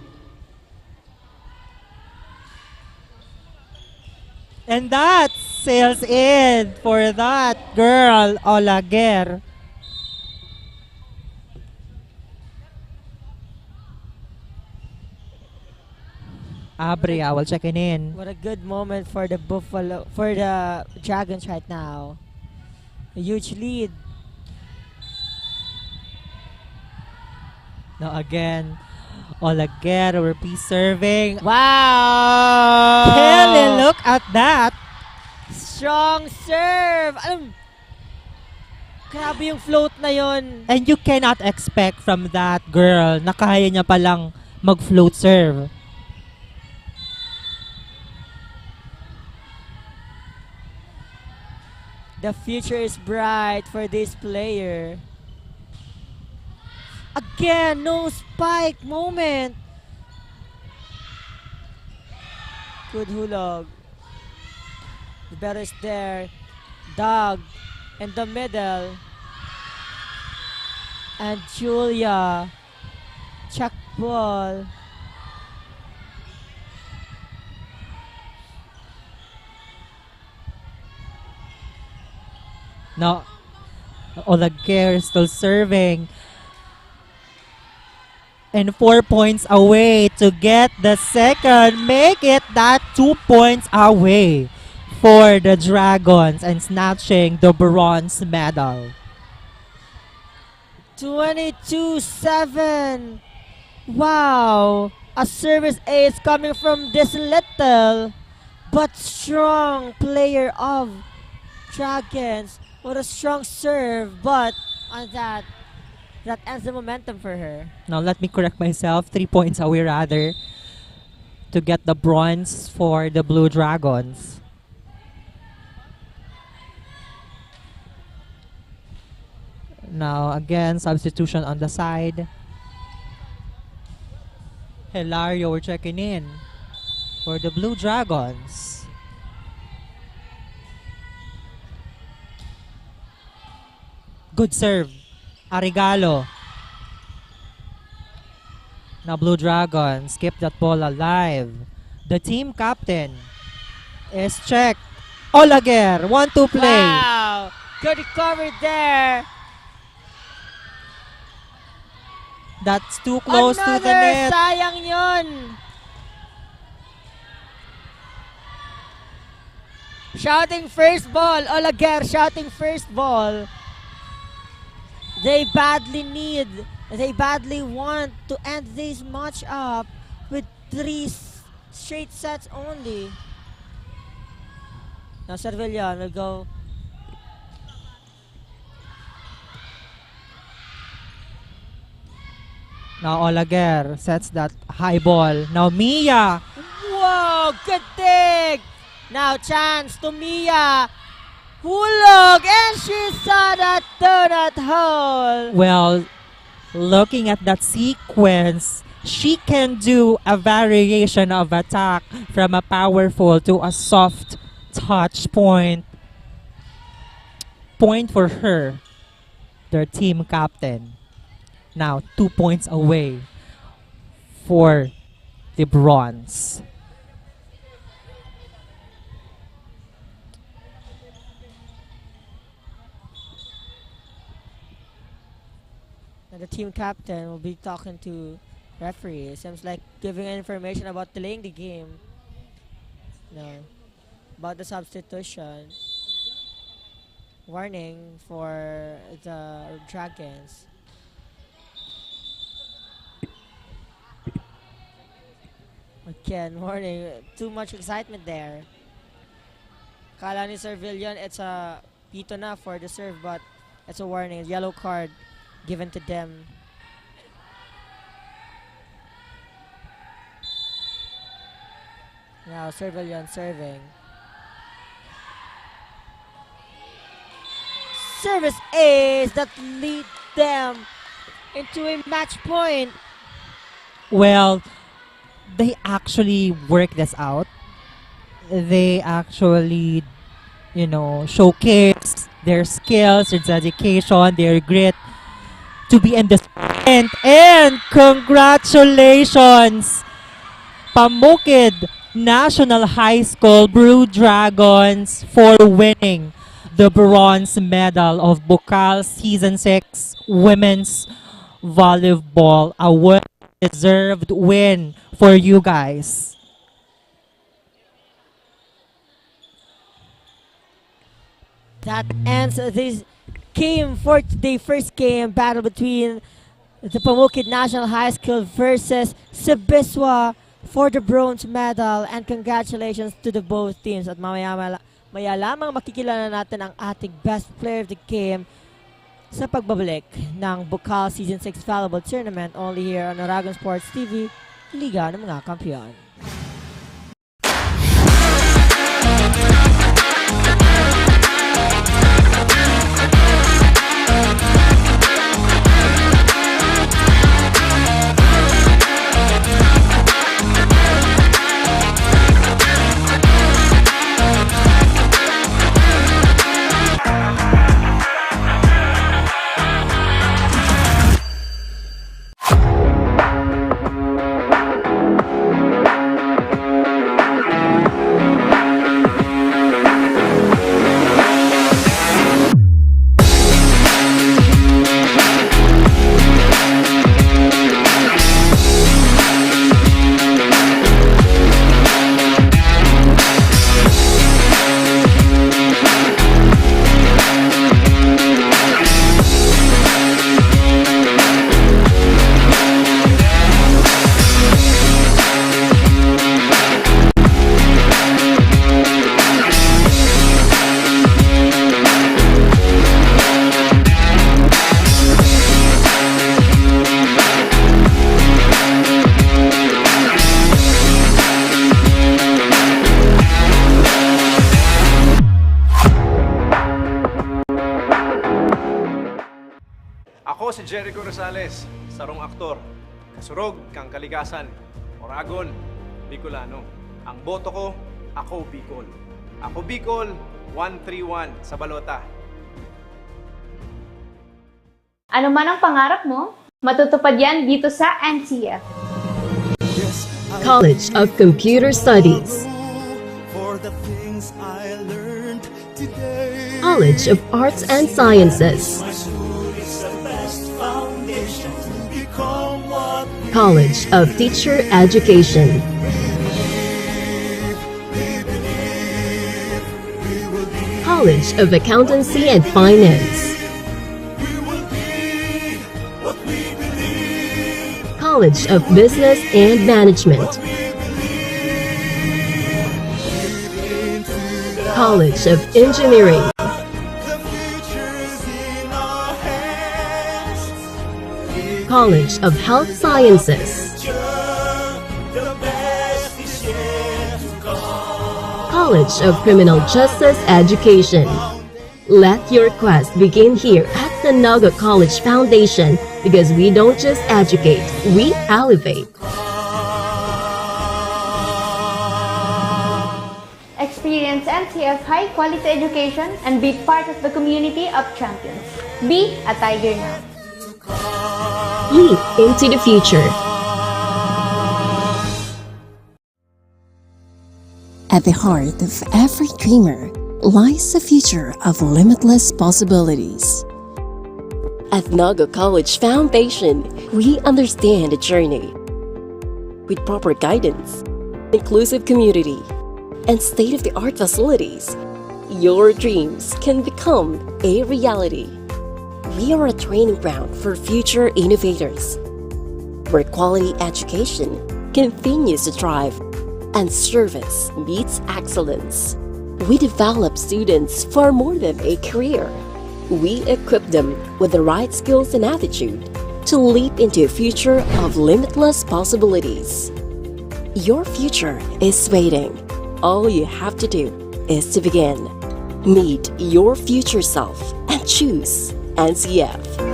And that sails in for that girl, Olaguer. Abria will check in. What a good moment for the Dragons right now. A huge lead. Now again, Olaguer will be serving. Wow! Kelly, look at that. Strong serve! Grabe yung float na yon. And you cannot expect from that girl na kaya niya palang mag-float serve. The future is bright for this player. Again, no spike moment. Good hulog. The better is there. Doug in the middle. And Julia. Check ball. Now, Olaguer is still serving. And 4 points away to get the second. Make it that 2 points away for the Dragons and snatching the bronze medal. 22-7. Wow. A service ace coming from this little but strong player of Dragons. What a strong serve, but on that ends the momentum for her. Now let me correct myself. 3 points away rather to get the bronze for the Blue Dragons. Now again, substitution on the side. Hilario, we're checking in for the Blue Dragons. Good serve. Arigalo. Now Blue Dragons keep that ball alive. The team captain is checked. Olaguer, 1-2 play. Wow. Good recovery there. That's too close to the net. Sayang yun. Shouting first ball. Olaguer shouting first ball. They badly want to end this match up with 3 straight sets only. Now Cervillion will go. Now Olaguer sets that high ball. Now Mia. Whoa, good dig. Now chance to Mia. Hulog, and she saw that donut hole. Well, looking at that sequence, she can do a variation of attack from a powerful to a soft touch point. Point for her, their team captain. Now 2 points away for the bronze. The team captain will be talking to referee. Seems like giving information about delaying the game. No. About the substitution. Warning for the Dragons. Again, warning. Too much excitement there. Kala ni Sir Villian, it's a pito na for the serve, but it's a warning. Yellow card given to them. Now Sir Villian serving. Service ace that lead them into a match point. Well, they actually work this out. They actually, showcase their skills, their dedication, their grit to be in this event. And congratulations, Pamukid National High School Blue Dragons for winning the bronze medal of Bucal Season 6 Women's Volleyball. A well-deserved win for you guys. That ends this game for the first game battle between the Pamukid National High School versus CBSUA for the bronze medal, and congratulations to the both teams. At maya lamang makikilala natin ang ating best player of the game sa pagbabalik ng Bucal Season 6 Volleyball Tournament, only here on Aragon Sports TV, Liga ng mga Kampiyon. Ako si Jericho Rosales, sarong aktor, kasurog kang kalikasan, Oragon, Bicolano. Ang boto ko, ako Bicol. Ako Bicol, 131 sa balota. Ano man ang pangarap mo, matutupad yan dito sa NCF. College of Computer Studies, College of Arts and Sciences, College of Teacher Education, College of Accountancy and Finance, College of Business and Management, College of Engineering, College of Health Sciences, College of Criminal Justice Education. Let your quest begin here at the Naga College Foundation, because we don't just educate, we elevate. Experience NCF high-quality education and be part of the community of champions. Be a Tiger now. Leap into the future. At the heart of every dreamer lies the future of limitless possibilities. At Naga College Foundation, we understand the journey. With proper guidance, inclusive community, and state-of-the-art facilities, your dreams can become a reality. We are a training ground for future innovators, where quality education continues to thrive, and service meets excellence. We develop students for more than a career. We equip them with the right skills and attitude to leap into a future of limitless possibilities. Your future is waiting. All you have to do is to begin. Meet your future self and choose NCF.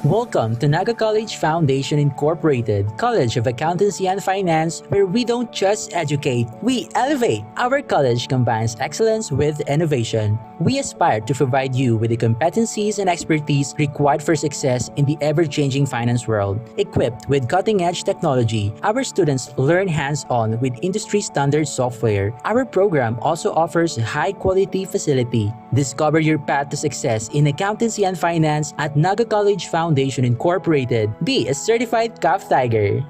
Welcome to Naga College Foundation Incorporated, College of Accountancy and Finance, where we don't just educate, we elevate. Our college combines excellence with innovation. We aspire to provide you with the competencies and expertise required for success in the ever-changing finance world. Equipped with cutting-edge technology, our students learn hands-on with industry-standard software. Our program also offers a high-quality facility. Discover your path to success in accountancy and finance at Naga College Foundation Incorporated. Be a certified CAF Tiger.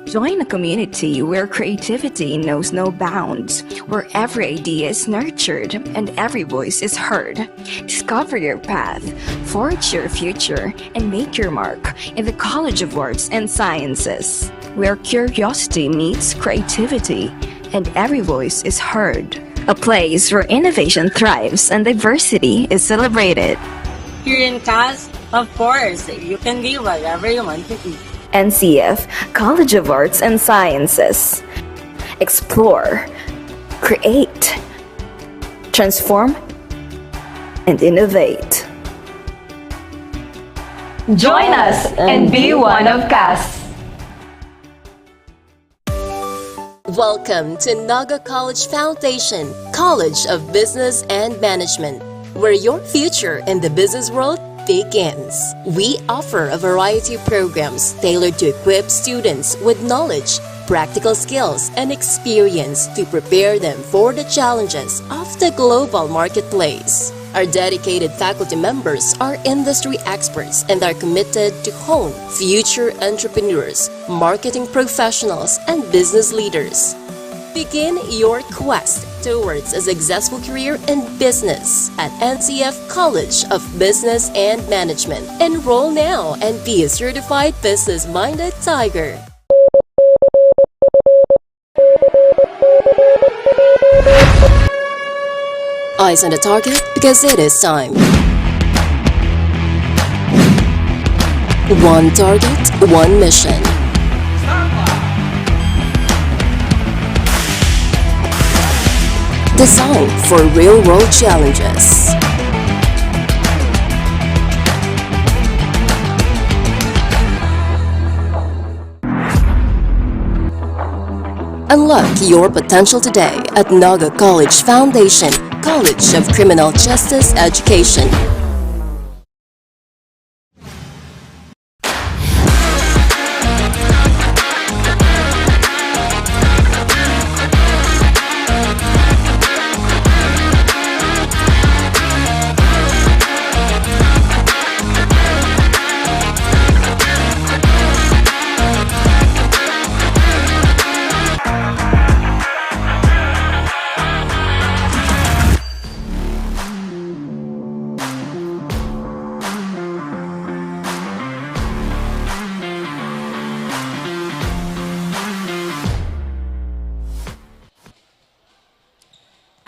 Join a community where creativity knows no bounds, where every idea is nurtured and every voice is heard. Discover your path, forge your future, and make your mark in the College of Arts and Sciences, where curiosity meets creativity and every voice is heard. A place where innovation thrives and diversity is celebrated. Here in CAS, of course, you can be whatever you want to be. NCF College of Arts and Sciences. Explore, create, transform, and innovate. Join us and be one of CAS. Welcome to Naga College Foundation, College of Business and Management, where your future in the business world begins. We offer a variety of programs tailored to equip students with knowledge, practical skills, and experience to prepare them for the challenges of the global marketplace. Our dedicated faculty members are industry experts and are committed to hone future entrepreneurs, marketing professionals, and business leaders. Begin your quest towards a successful career in business at NCF College of Business and Management. Enroll now and be a certified business-minded tiger. Eyes on the target because it is time. One target, one mission. Designed for real-world challenges. Unlock your potential today at Naga College Foundation, College of Criminal Justice Education.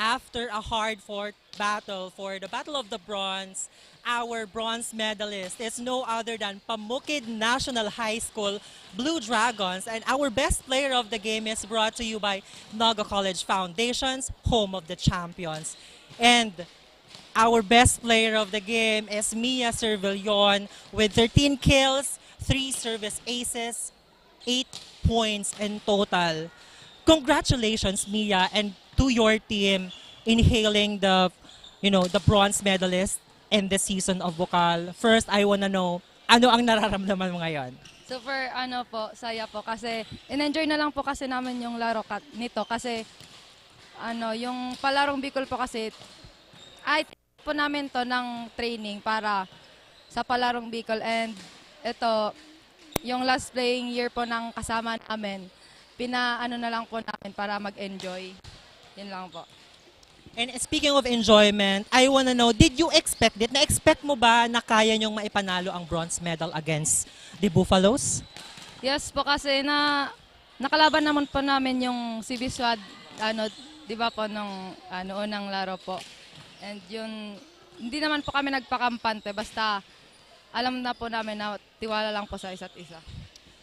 After a hard-fought battle for the Battle of the Bronze, our bronze medalist is no other than Pamukid National High School Blue Dragons, and our best player of the game is brought to you by Naga College Foundation's Home of the Champions. And our best player of the game is Mia Cervillon with 13 kills, 3 service aces, 8 points in total. Congratulations, Mia, and to your team in hailing the bronze medalist in the season of Bucal. First, I wanna know, ano ang nararamdaman mo ngayon? Super saya po kasi in-enjoy na lang po kasi namin yung laro nito kasi yung palarong Bicol po kasi ay po namin to ng training para sa palarong Bicol, and ito yung last playing year po ng kasama namin, na lang po namin para mag-enjoy. Yun lang po. And speaking of enjoyment, I wanna know, did you expect it? Na-expect mo ba na kaya nyong maipanalo ang bronze medal against the Buffaloes? Yes po, kasi nakalaban naman po namin yung CBSUA, di ba po, nung unang laro po. And yun, hindi naman po kami nagpakampante, basta alam na po namin na tiwala lang po sa isa't isa.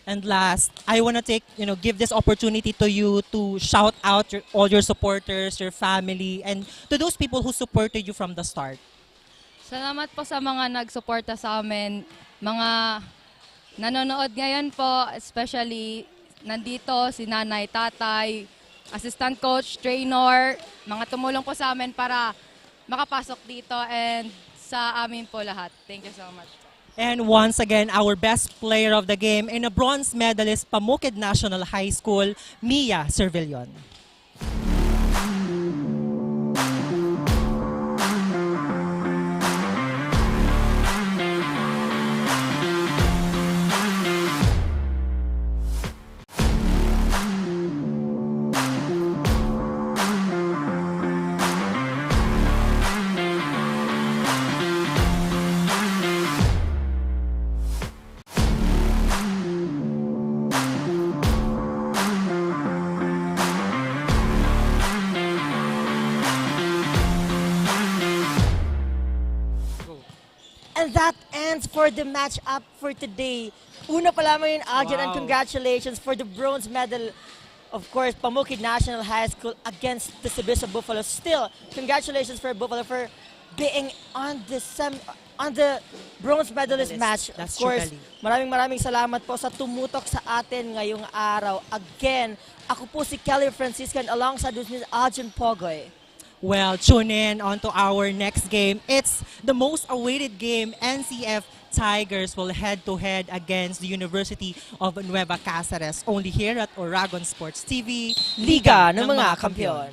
And last, I wanna give this opportunity to you to shout out all your supporters, your family, and to those people who supported you from the start. Salamat po sa mga nagsuporta sa amin, mga nanonood ngayon po, especially nandito si nanay, tatay, assistant coach, trainer, mga tumulong po sa amin para makapasok dito, and sa amin po lahat. Thank you so much. And once again, our best player of the game and a bronze medalist, Pamukid National High School, Mia Cervillon. And that ends for the match up for today. Una pa lamang yun, Aljan, and congratulations for the bronze medal. Of course, Pamukid National High School against the CBSUA Buffalo. Still, congratulations for Buffalo for being on the bronze medalist match. Of course, maraming salamat po sa tumutok sa atin ngayong araw. Again, ako po si Kelly Francisco, and alongside with Ms. Aljan Pogoy. Well, tune in on to our next game. It's the most awaited game. NCF Tigers will head-to-head against the University of Nueva Cáceres. Only here at Oragon Sports TV, Liga ng mga Kampiyon.